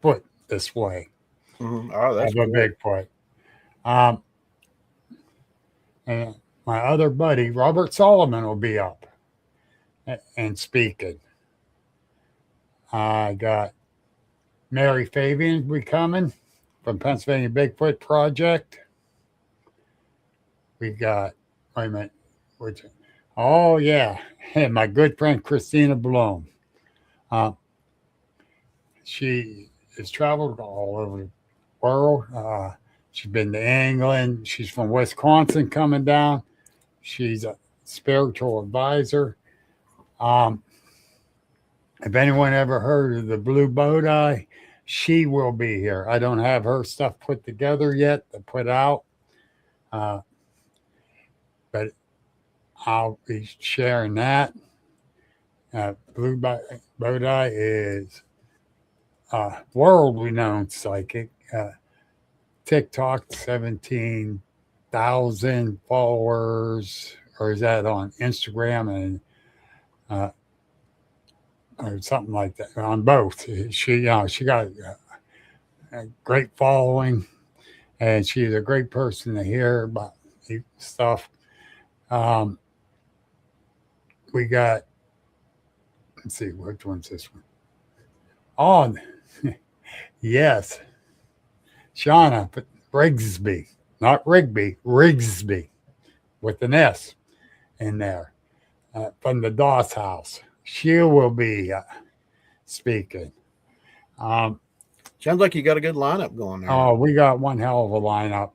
foot this way. Mm-hmm. Oh, that's of a cool. Bigfoot. And my other buddy, Robert Solomon, will be up and speaking. I got Mary Fabian will be coming from Pennsylvania Bigfoot Project. We got, wait a minute, oh yeah, and my good friend Christina Bloom. She has traveled all over the world. She's been to England. She's from Wisconsin coming down. She's a spiritual advisor. If anyone ever heard of the Blue Boat Eye, she will be here. I don't have her stuff put together yet to put out, but I'll be sharing that. Blue Boat Eye is world-renowned psychic. TikTok, 17,000 followers, or is that on Instagram and or something like that? On both, she got a great following, and she's a great person to hear about stuff. We got, let's see, which one's this one? Oh, yes. Shauna Rigsby, not Rigby, Rigsby, with an S in there, from the Doss House. She will be speaking. Sounds like you got a good lineup going there. Oh, we got one hell of a lineup,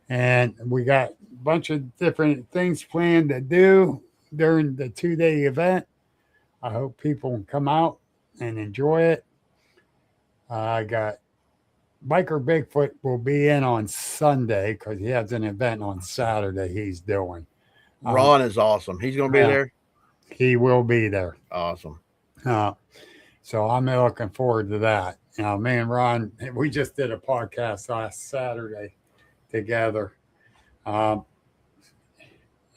and we got a bunch of different things planned to do during the 2-day event. I hope people can come out and enjoy it. I got Biker Bigfoot will be in on Sunday because he has an event on Saturday he's doing. Ron is awesome. He's going to be there. He will be there. Awesome. So I'm looking forward to that. You know, me and Ron, we just did a podcast last Saturday together. And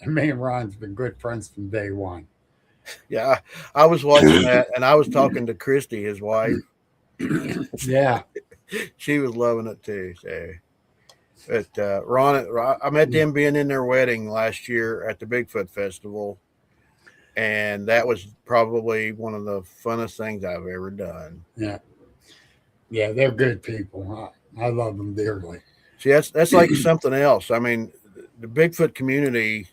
me and Ron's been good friends from day one. Yeah, I was watching that, and I was talking to Christy, his wife. Yeah. She was loving it too. So, but Ron, I met them being in their wedding last year at the Bigfoot Festival, and that was probably one of the funnest things I've ever done. Yeah, they're good people. I love them dearly. See, that's like something else. I mean, the Bigfoot community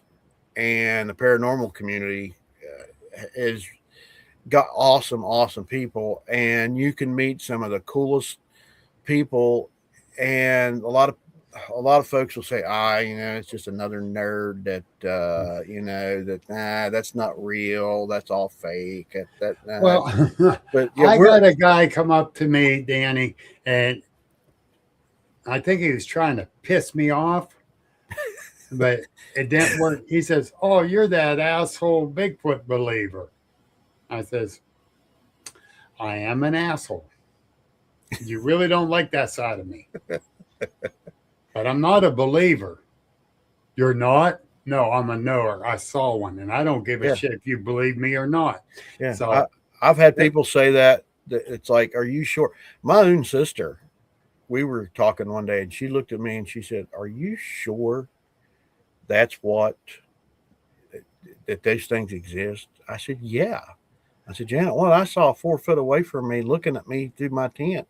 and the paranormal community is got awesome people, and you can meet some of the coolest people. And a lot of folks will say, it's just another nerd that that's not real, that's all fake. Well, but yeah, I got a guy come up to me, Danny, and I think he was trying to piss me off, but it didn't work. He says, "Oh, you're that asshole Bigfoot believer." I says, "I am an asshole. You really don't like that side of me. But I'm not a believer." "You're not?" "No, I'm a knower. I saw one, and I don't give a shit if you believe me or not." Yeah. So I've had people say that it's like, "Are you sure?" My own sister, we were talking one day, and she looked at me and she said, "Are you sure that's what that those things exist?" I said, "Yeah." I said, "Janet, well, I saw 4 foot away from me looking at me through my tent.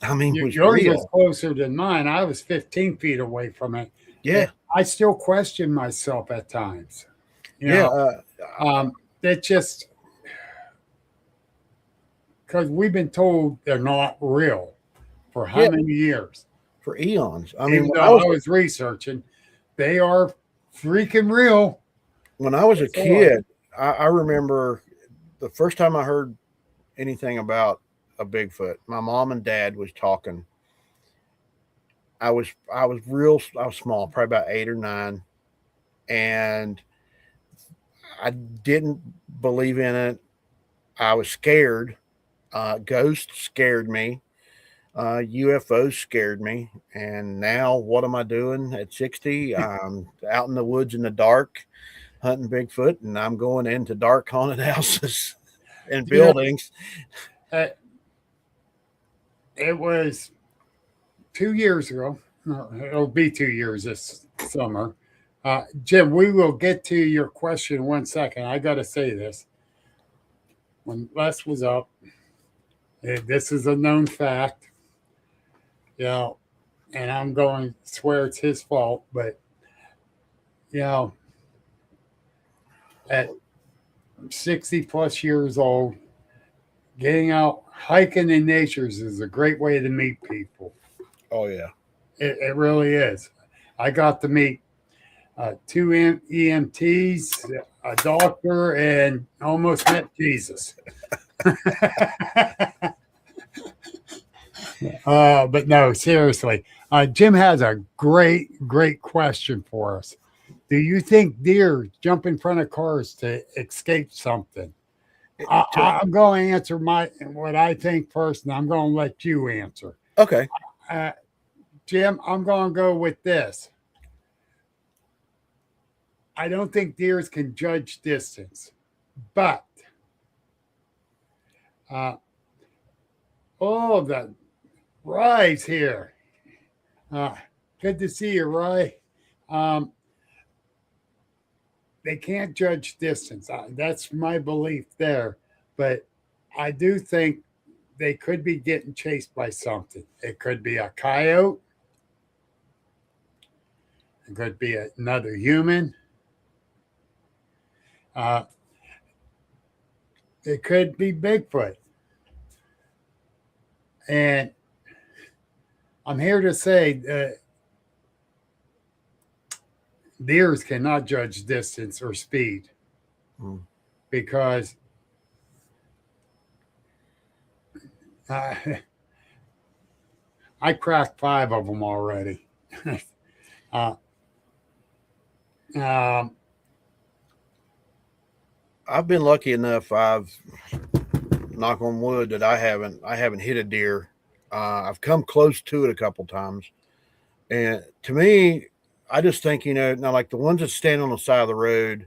I mean, it was yours real." was closer than mine. I was 15 feet away from it. Yeah. I still question myself at times. That just because we've been told they're not real for how many years? For eons. I Even mean, though I was researching, they are freaking real. When I was a kid, I remember the first time I heard anything about a Bigfoot, my mom and dad was talking. I was small, probably about 8 or 9, and I didn't believe in it. I was scared. Ghosts scared me. UFOs scared me. And now what am I doing at 60? I'm out in the woods in the dark hunting Bigfoot, and I'm going into dark haunted houses and buildings. It was 2 years ago. It'll be 2 years this summer. Jim, we will get to your question in 1 second. I got to say this. When Les was up, this is a known fact, and I'm going to swear it's his fault, but, at 60 plus years old, getting out hiking in nature is a great way to meet people. Oh, yeah. It really is. I got to meet 2 EMTs, a doctor, and almost met Jesus. But no, seriously. Jim has a great question for us. Do you think deer jump in front of cars to escape something? I'm going to answer what I think first, and I'm going to let you answer. Okay. Jim, I'm going to go with this. I don't think deers can judge distance, but the Rye's here. Good to see you, Rye. They can't judge distance. That's my belief there. But I do think they could be getting chased by something. It could be a coyote. It could be another human. Uh, it could be Bigfoot. And I'm here to say that deers cannot judge distance or speed Mm. because uh, I cracked 5 of them already. uh, um, I've been lucky enough. I've knock on wood that I haven't hit a deer. I've come close to it a couple times, and to me, I just think now like the ones that stand on the side of the road,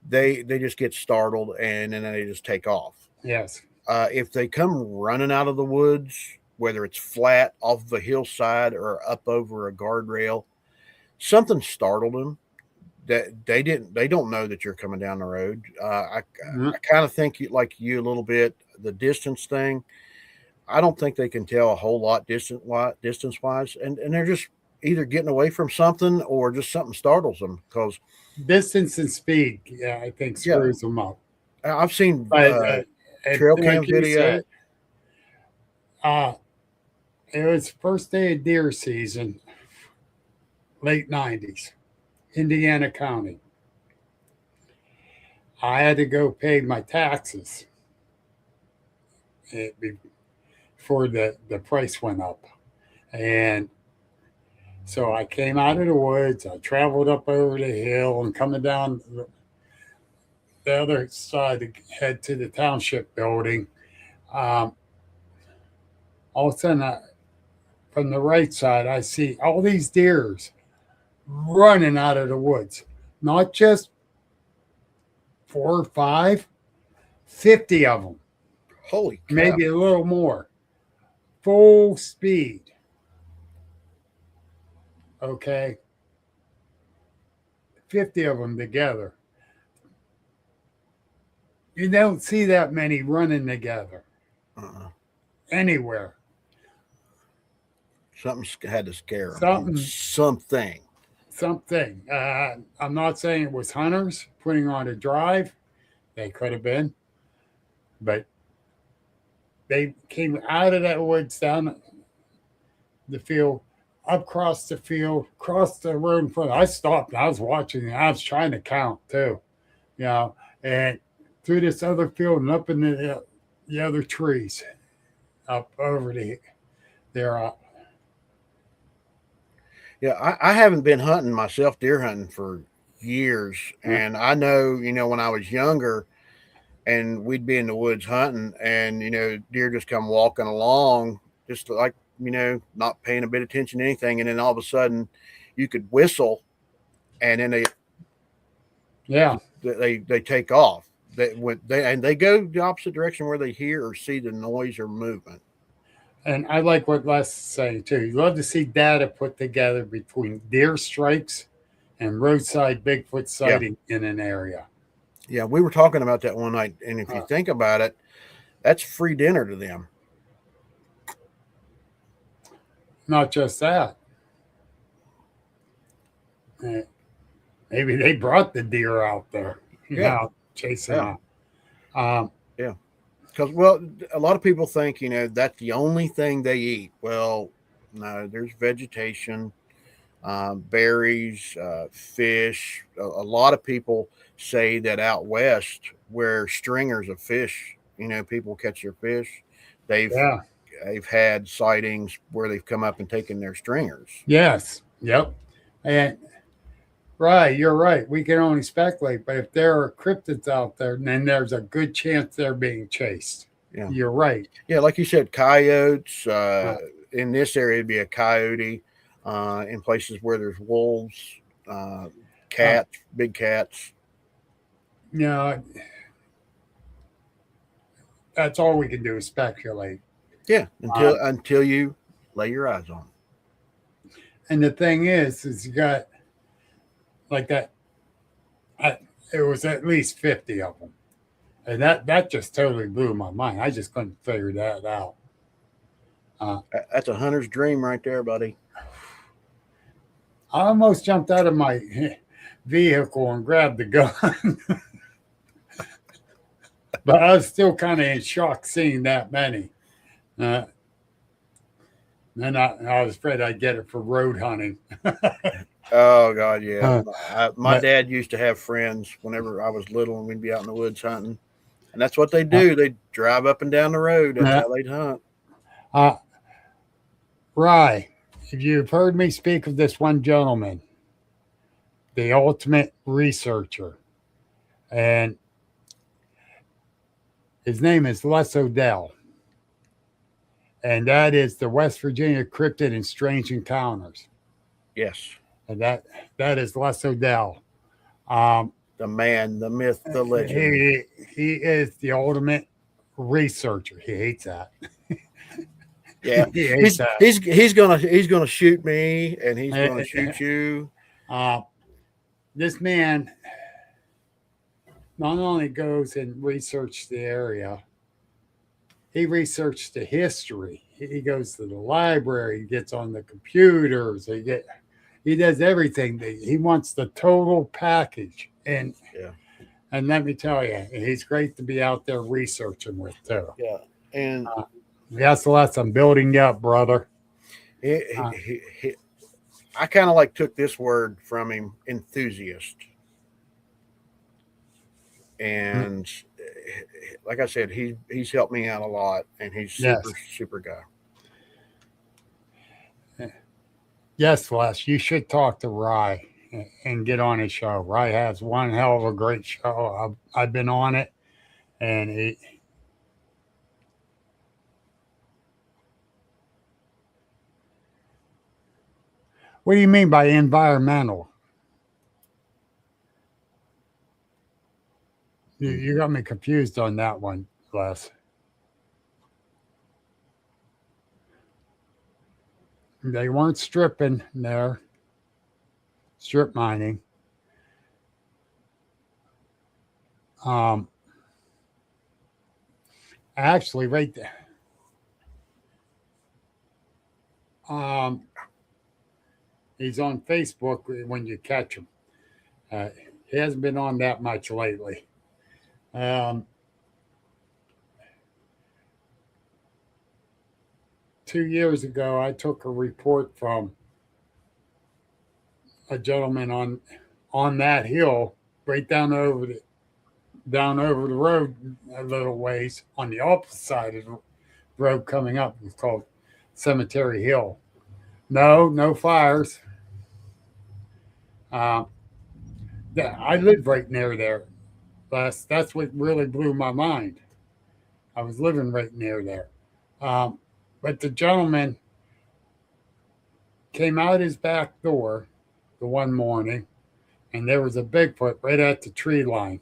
they just get startled and then they just take off. yes. If they come running out of the woods, whether it's flat off the hillside or up over a guardrail, something startled them that they don't know that you're coming down the road. I kind of think like you a little bit, the distance thing. I don't think they can tell a whole lot distance wise, and they're just either getting away from something or just something startles them because Distance and speed, yeah, I think yeah, screws them up. I've seen But trail like cam you video. said, uh, it was first day of deer season, late '90s, Indiana County. I had to go pay my taxes before the price went up, and so I came out of the woods. I traveled up over the hill and coming down the other side to head to the township building. Um, all of a sudden, from the right side, I see all these deers running out of the woods. Not just 4 or 5, 50 of them, Holy cow! maybe a little more, full speed. Okay, 50 of them together. You don't see that many running together Uh-uh. anywhere. Something had to scare them. Something. I'm not saying it was hunters putting on a drive. They could have been, but they came out of that woods down the field, up across the field, across the road in front. I stopped. I was watching. I was trying to count too, and through this other field and up in the other trees, up over there. Yeah, I haven't been hunting myself, deer hunting for years, and I know when I was younger, and we'd be in the woods hunting, and deer just come walking along, just like not paying a bit of attention to anything, and then all of a sudden, you could whistle, and then they take off. They go the opposite direction where they hear or see the noise or movement. And I like what Les is saying too. You love to see data put together between deer strikes and roadside Bigfoot sighting in an area. Yeah, we were talking about that one night, and if you think about it, that's free dinner to them. Not just that. Maybe they brought the deer out there, chasing them. Yeah. Because, a lot of people think, that's the only thing they eat. Well, no, there's vegetation, berries, fish. A lot of people say that out west, where stringers of fish, people catch their fish, they've had sightings where they've come up and taken their stringers. Yes. Yep. And right, you're right. We can only speculate, but if there are cryptids out there, then there's a good chance they're being chased. Yeah, you're right. Yeah, like you said, coyotes. In this area, it'd be a coyote. In places where there's wolves, cats, big cats. That's all we can do is speculate. Yeah, until you lay your eyes on. And the thing is you got like that. It was at least 50 of them, and that just totally blew my mind. I just couldn't figure that out. That's a hunter's dream right there, buddy. I almost jumped out of my vehicle and grabbed the gun, but I was still kind of in shock seeing that many. Uh, and I was afraid I'd get it for road hunting. Oh God, yeah. My But dad used to have friends whenever I was little, and we'd be out in the woods hunting, and that's what they uh, do. They drive up and down the road. That's uh, how they'd hunt. uh, Rye, if you've heard me speak of this one gentleman, the ultimate researcher, and his name is Les Odell, and that is the West Virginia Cryptid and Strange Encounters, Yes, and that is Les Odell. Um, the man, the myth, the legend. he is the ultimate researcher. He hates that. Yeah, He hates that. he's gonna shoot me, and he's gonna shoot you. This man not only goes and researches the area, he researched the history. He goes to the library, he gets on the computers, he does everything. He wants the total package. Yeah, And let me tell you, he's great to be out there researching with too. yeah, and Yes, Les, I'm building you up, brother. I kind of like took this word from him, enthusiast. And like I said, he's helped me out a lot, and he's super guy. Yes, Les, you should talk to Rye and get on his show. Rye has one hell of a great show. I've been on it, and what do you mean by environmental? You got me confused on that one, Les. They weren't stripping there, strip mining. Actually, right there. He's on Facebook when you catch him. He hasn't been on that much lately. 2 years ago, I took a report from a gentleman on that hill, right down over the road a little ways on the opposite side of the road coming up. It's called Cemetery Hill. No fires. I lived right near there. That's what really blew my mind. I was living right near there. But the gentleman came out his back door the one morning, and there was a Bigfoot right at the tree line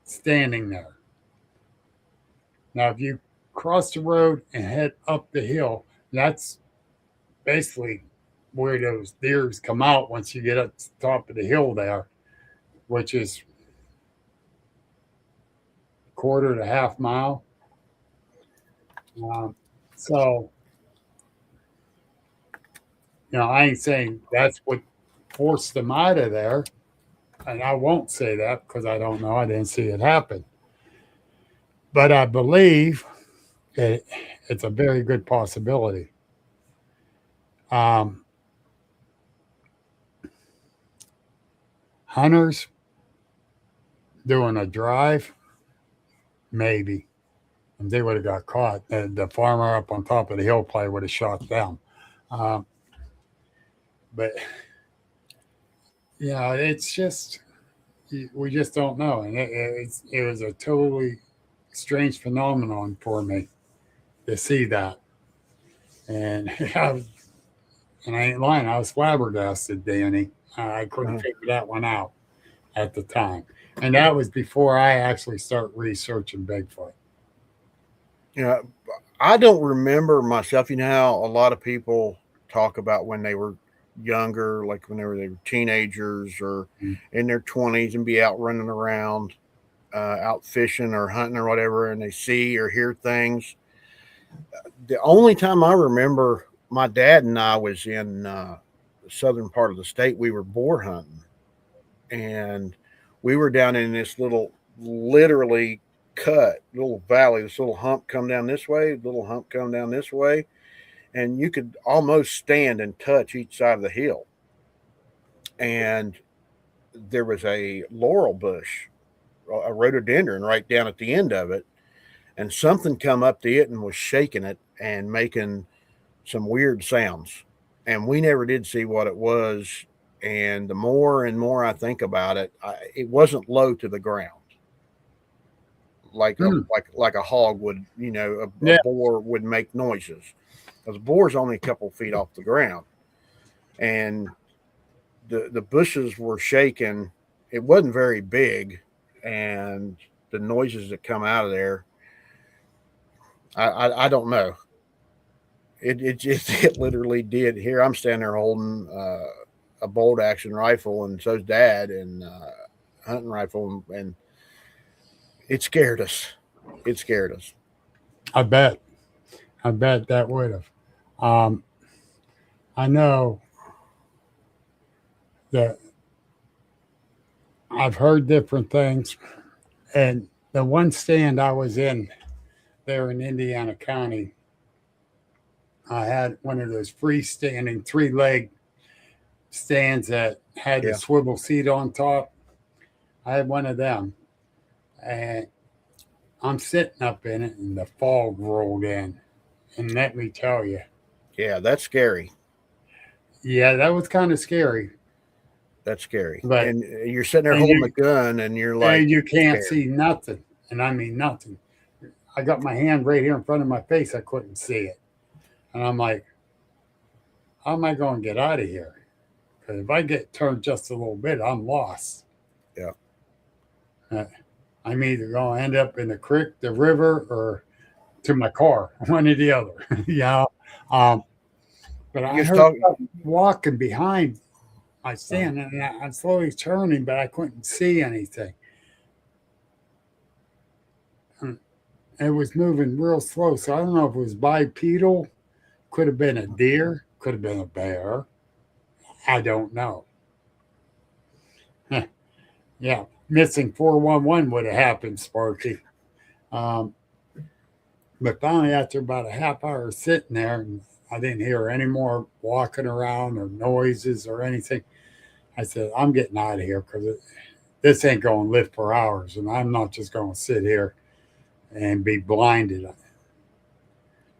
standing there. Now, if you cross the road and head up the hill, that's basically where those deers come out once you get up to the top of the hill there, which is quarter to half mile. So, I ain't saying that's what forced them out of there. And I won't say that because I don't know. I didn't see it happen. But I believe that it's a very good possibility. Hunters doing a drive, maybe. And they would have got caught. The farmer up on top of the hill probably would have shot them. But it's just we just don't know, and it was a totally strange phenomenon for me to see that, and I ain't lying, I was flabbergasted, Danny. I couldn't figure that one out at the time, and that was before I actually start researching Bigfoot. Yeah, I don't remember myself. You know how a lot of people talk about when they were younger, like whenever they were teenagers or in their 20s, and be out running around, out fishing or hunting or whatever, and they see or hear things. The only time I remember my dad and I was in southern part of the state, we were boar hunting, and we were down in this little, literally cut little valley. This little hump come down this way, little hump come down this way, and you could almost stand and touch each side of the hill. And there was a laurel bush, a rhododendron, right down at the end of it, and something come up to it and was shaking it and making some weird sounds. And we never did see what it was. And the more and more I think about it, it wasn't low to the ground like like a hog would. A boar would make noises. Because a boar's only a couple feet off the ground, and the bushes were shaking. It wasn't very big, and the noises that come out of there, I don't know. It literally did. Here I'm standing there holding a bolt action rifle, and so's Dad, and hunting rifle, and it scared us. It scared us. I bet that would have. I know that I've heard different things, and the one stand I was in there in Indiana County, I had one of those freestanding 3-leg stands that had a swivel seat on top. I had one of them, and I'm sitting up in it, and the fog rolled in. And let me tell you. Yeah, that's scary. Yeah, that was kind of scary. That's scary. But, and you're sitting there holding a gun, and you're like, and you can't see nothing. And I mean nothing. I got my hand right here in front of my face. I couldn't see it. And I'm like, how am I going to get out of here? Because if I get turned just a little bit, I'm lost. Yeah. I'm either going to end up in the creek, the river, or to my car, one or the other. But I heard walking behind my stand, and I'm slowly turning, but I couldn't see anything. It was moving real slow, so I don't know if it was bipedal. Could have been a deer, could have been a bear. I don't know. Yeah, missing 411 would have happened, Sparky. But finally, after about a half hour sitting there, and I didn't hear any more walking around or noises or anything, I said, I'm getting out of here because this ain't going to live for hours, and I'm not just going to sit here and be blinded.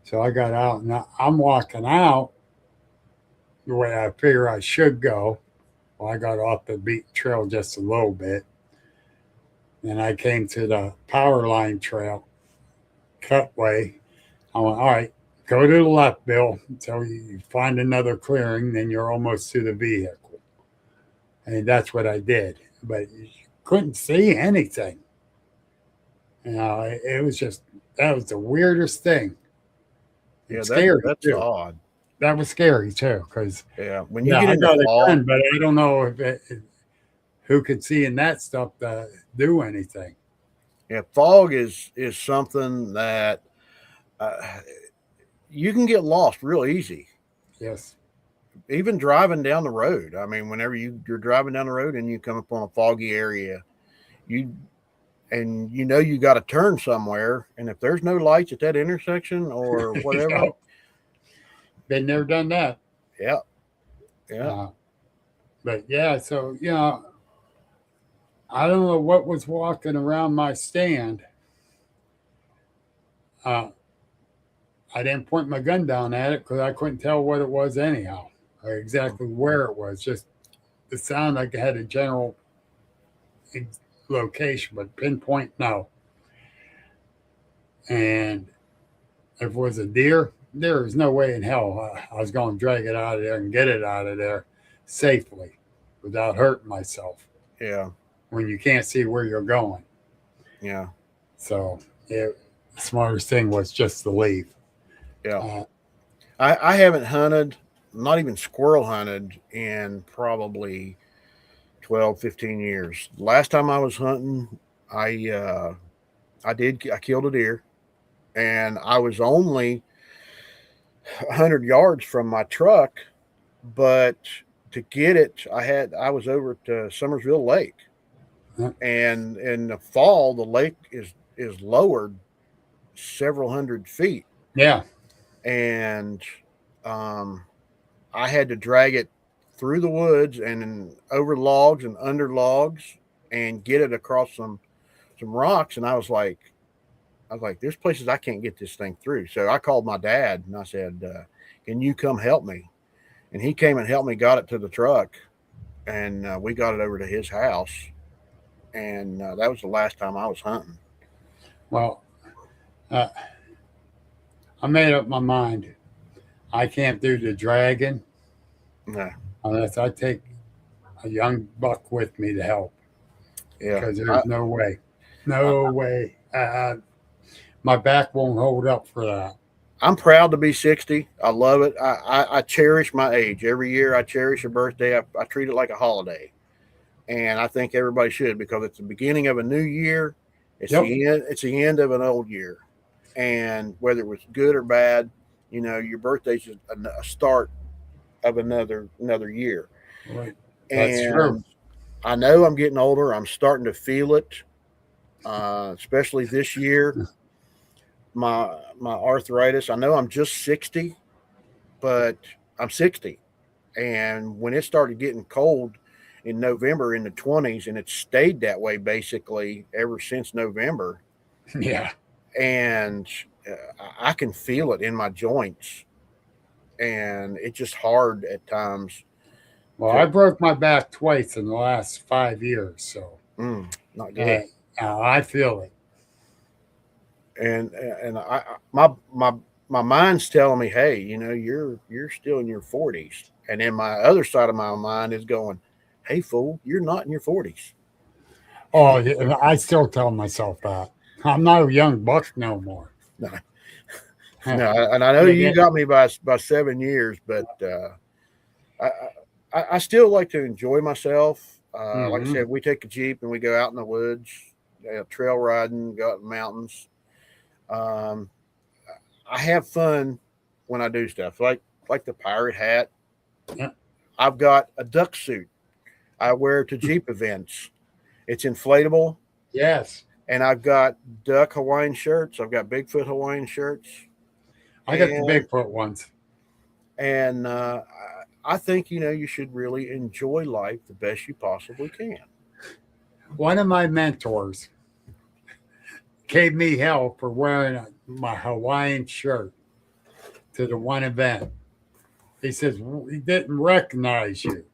So I got out, and I'm walking out the way I figure I should go. Well, I got off the beaten trail just a little bit. And I came to the power line trail, cutway. I went, all right, go to the left, Bill, until you find another clearing, then you're almost to the vehicle. And that's what I did. But you couldn't see anything. It was just, that was the weirdest thing. Yeah, that's odd. That was scary too, because when you get into fog, but I don't know who could see in that stuff to do anything. Yeah, fog is something that you can get lost real easy. Yes. Even driving down the road. I mean, whenever you're driving down the road and you come upon a foggy area, you got to turn somewhere, and if there's no lights at that intersection or whatever, been there, done that. Yeah. But yeah, so I don't know what was walking around my stand. I didn't point my gun down at it because I couldn't tell what it was anyhow, or exactly where it was. Just it sounded like it had a general location, but pinpoint, no. And if it was a deer, there is no way in hell I was going to drag it out of there and get it out of there safely without hurting myself. Yeah. When you can't see where you're going. Yeah. So the smartest thing was just to leave. Yeah. I haven't hunted, not even squirrel hunted, in probably 12, 15 years. Last time I was hunting, I killed a deer, and I was only 100 yards from my truck, but to get it, I was over at Summersville Lake, Yep. and in the fall the lake is lowered several hundred feet, Yeah. and um, I had to drag it through the woods and over logs and under logs and get it across some rocks. And I was like, there's places I can't get this thing through. So I called my dad and I said, can you come help me? And he came and helped me, got it to the truck, and we got it over to his house. And that was the last time I was hunting. Well, uh, I made up my mind. I can't do the dragon No, unless I take a young buck with me to help, yeah. because there's no way. No way. My back won't hold up for that. I'm proud to be 60. I love it. I cherish my age. Every year I cherish a birthday. I treat it like a holiday. And I think everybody should, because it's the beginning of a new year. Yep. It's the end of an old year. And whether it was good or bad, you know, your birthday's just a start of another year. Right. That's And true. I know I'm getting older. I'm starting to feel it, especially this year. My arthritis. I know I'm just 60, but I'm 60. And when it started getting cold in November in the 20s, and it stayed that way basically ever since November, Yeah. and I can feel it in my joints, and it's just hard at times. Well, I broke my back twice in the last 5 years, so Not good. I feel it. And my mind's telling me, hey, you know, you're still in your 40s, and then my other side of my mind is going, hey, fool, you're not in your 40s. Oh, yeah, I still tell myself that. I'm not a young buck no more. No, and I know you got me by 7 years, but I still like to enjoy myself. Like I said, we take a Jeep and we go out in the woods, trail riding, go out in the mountains. I have fun when I do stuff like the pirate hat. Yeah. I've got a duck suit I wear to Jeep events. It's inflatable. Yes. And I've got duck Hawaiian shirts. I've got Bigfoot Hawaiian shirts. I got the Bigfoot ones. And I think, you know, you should really enjoy life the best you possibly can. One of my mentors gave me hell for wearing my Hawaiian shirt to the one event. He says, he didn't recognize you.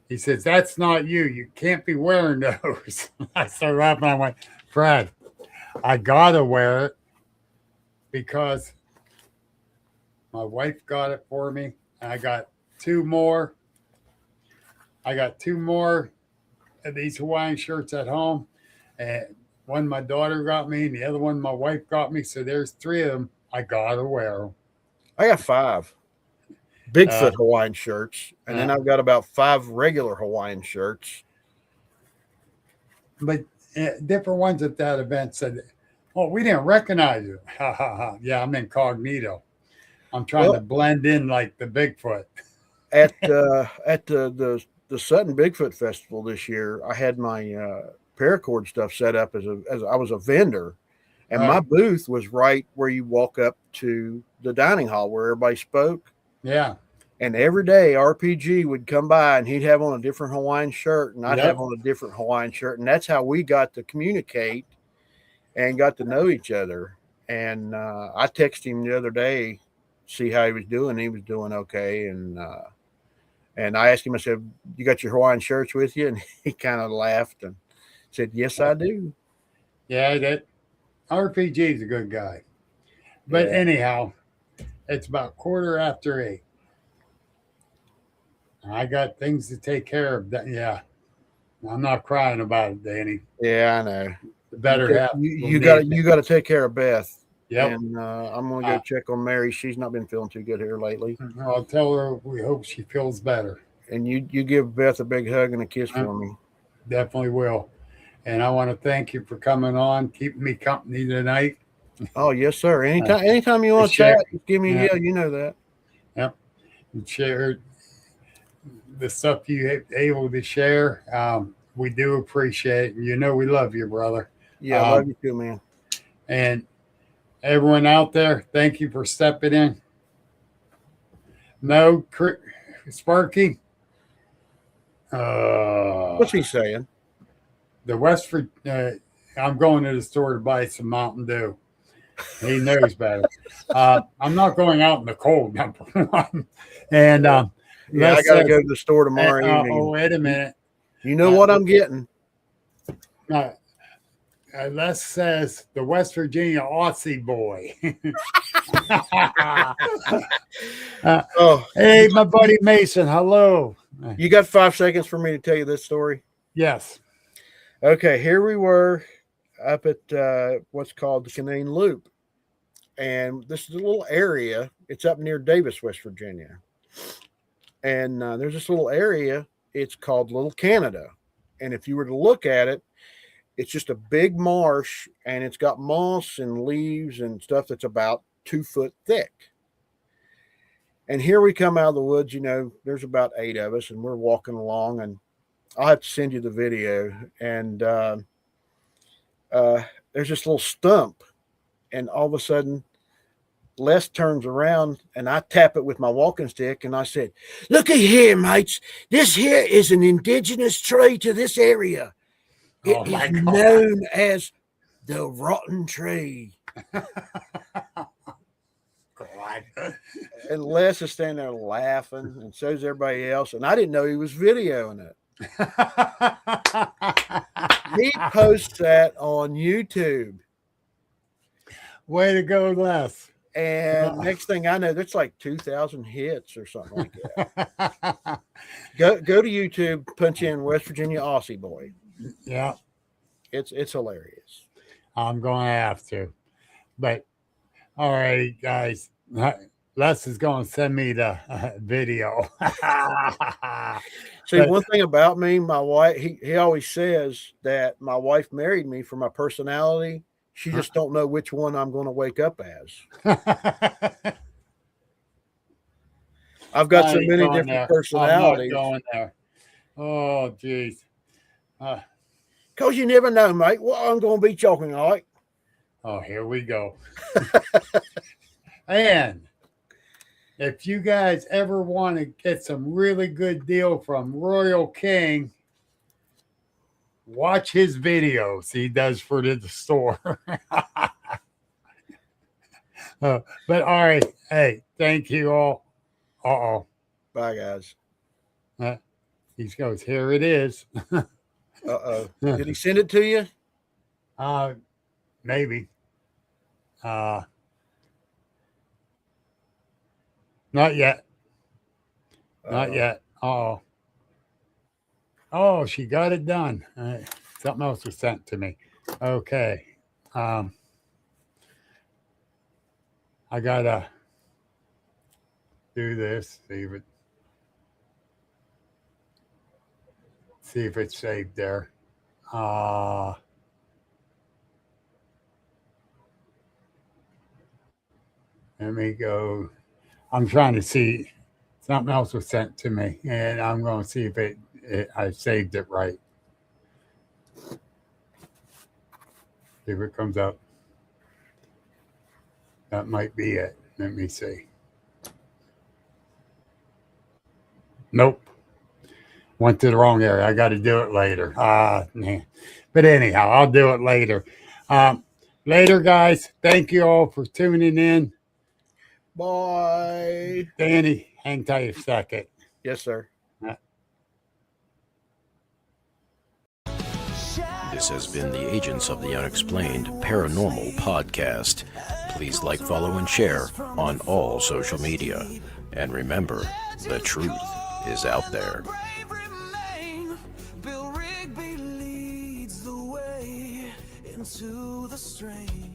He says, that's not you. You can't be wearing those. I started laughing. I went, Fred, I got to wear it because my wife got it for me. And I got two more. I got two more of these Hawaiian shirts at home. And one my daughter got me, and the other one my wife got me. So there's three of them. I got to wear them. I got 5 Bigfoot Hawaiian shirts, and then I've got about 5 regular Hawaiian shirts. But different ones at that event said, "Oh, we didn't recognize you." Ha ha ha! Yeah, I'm incognito. I'm trying to blend in like the Bigfoot. At the Sutton Bigfoot Festival this year, I had my paracord stuff set up as I was a vendor, and my booth was right where you walk up to the dining hall where everybody spoke. Yeah. And every day RPG would come by and he'd have on a different Hawaiian shirt and I'd have on a different Hawaiian shirt. And that's how we got to communicate and got to know each other. And I texted him the other day, see how he was doing. He was doing okay. And I asked him, I said, you got your Hawaiian shirts with you? And he kind of laughed and said, yes, I do. Yeah, that RPG is a good guy. But anyhow, it's about 8:15. I got things to take care of. Yeah, I'm not crying about it, Danny. Yeah, I know. The better half. You got to take care of Beth. Yep. And I'm going to go check on Mary. She's not been feeling too good here lately. I'll tell her we hope she feels better. And you give Beth a big hug and a kiss for me. Definitely will. And I want to thank you for coming on, keeping me company tonight. Oh, yes, sir. Anytime you want to chat, give me a yell. You know that. Yep. And share the stuff you able to share. We do appreciate it. You know we love you, brother. Yeah, I love you too, man. And everyone out there, thank you for stepping in. No, Sparky. What's he saying? The I'm going to the store to buy some Mountain Dew. He knows better. I'm not going out in the cold, number one. And I got to go to the store tomorrow evening. Wait a minute. You know what I'm getting? Les says the West Virginia Aussie boy. Hey, my buddy Mason. Hello. You got 5 seconds for me to tell you this story? Yes. Okay, here we were up at what's called the Canaan Loop. And this is a little area. It's up near Davis, West Virginia. And there's this little area. It's called Little Canada. And if you were to look at it, it's just a big marsh, and it's got moss and leaves and stuff that's about 2 foot thick. And here we come out of the woods, there's about 8 of us, and we're walking along, and I'll have to send you the video. And there's this little stump, and all of a sudden, Les turns around, and I tap it with my walking stick, and I said, "Look at here, mates. This here is an indigenous tree to this area. It is known as the rotten tree." And Les is standing there laughing, and so is everybody else. And I didn't know he was videoing it. He posts that on YouTube. Way to go, Les. And next thing I know, that's like 2,000 hits or something like that. Go to YouTube, punch in West Virginia Aussie boy. Yeah. It's hilarious. I'm going to have to. But, all right, guys. Les is going to send me the video. See, one thing about me, my wife, he always says that my wife married me for my personality. She just don't know which one I'm going to wake up as. I've got so many different personalities. I'm not going there. Oh, geez. Because you never know, mate, what I'm going to be talking like. Oh, here we go. And if you guys ever want to get some really good deal from Royal King, watch his videos he does for the store. But all right. Hey, thank you all. Uh-oh. Bye, guys. He goes, here it is. Uh-oh. Did he send it to you? Maybe. Not yet. Not yet. Oh, she got it done. Something else was sent to me. Okay. I gotta do this. See if it's saved there. Let me go. I'm trying to see. Something else was sent to me, and I'm going to see if I saved it right. See if it comes up. That might be it. Let me see. Nope. Went to the wrong area. I got to do it later. Man. But anyhow, I'll do it later. Later, guys. Thank you all for tuning in. Bye. Danny, hang tight a second. Yes, sir. This has been the Agents of the Unexplained Paranormal Podcast. Please like, follow, and share on all social media. And remember, the truth is out there. Bill Rigby leads the way into the strange.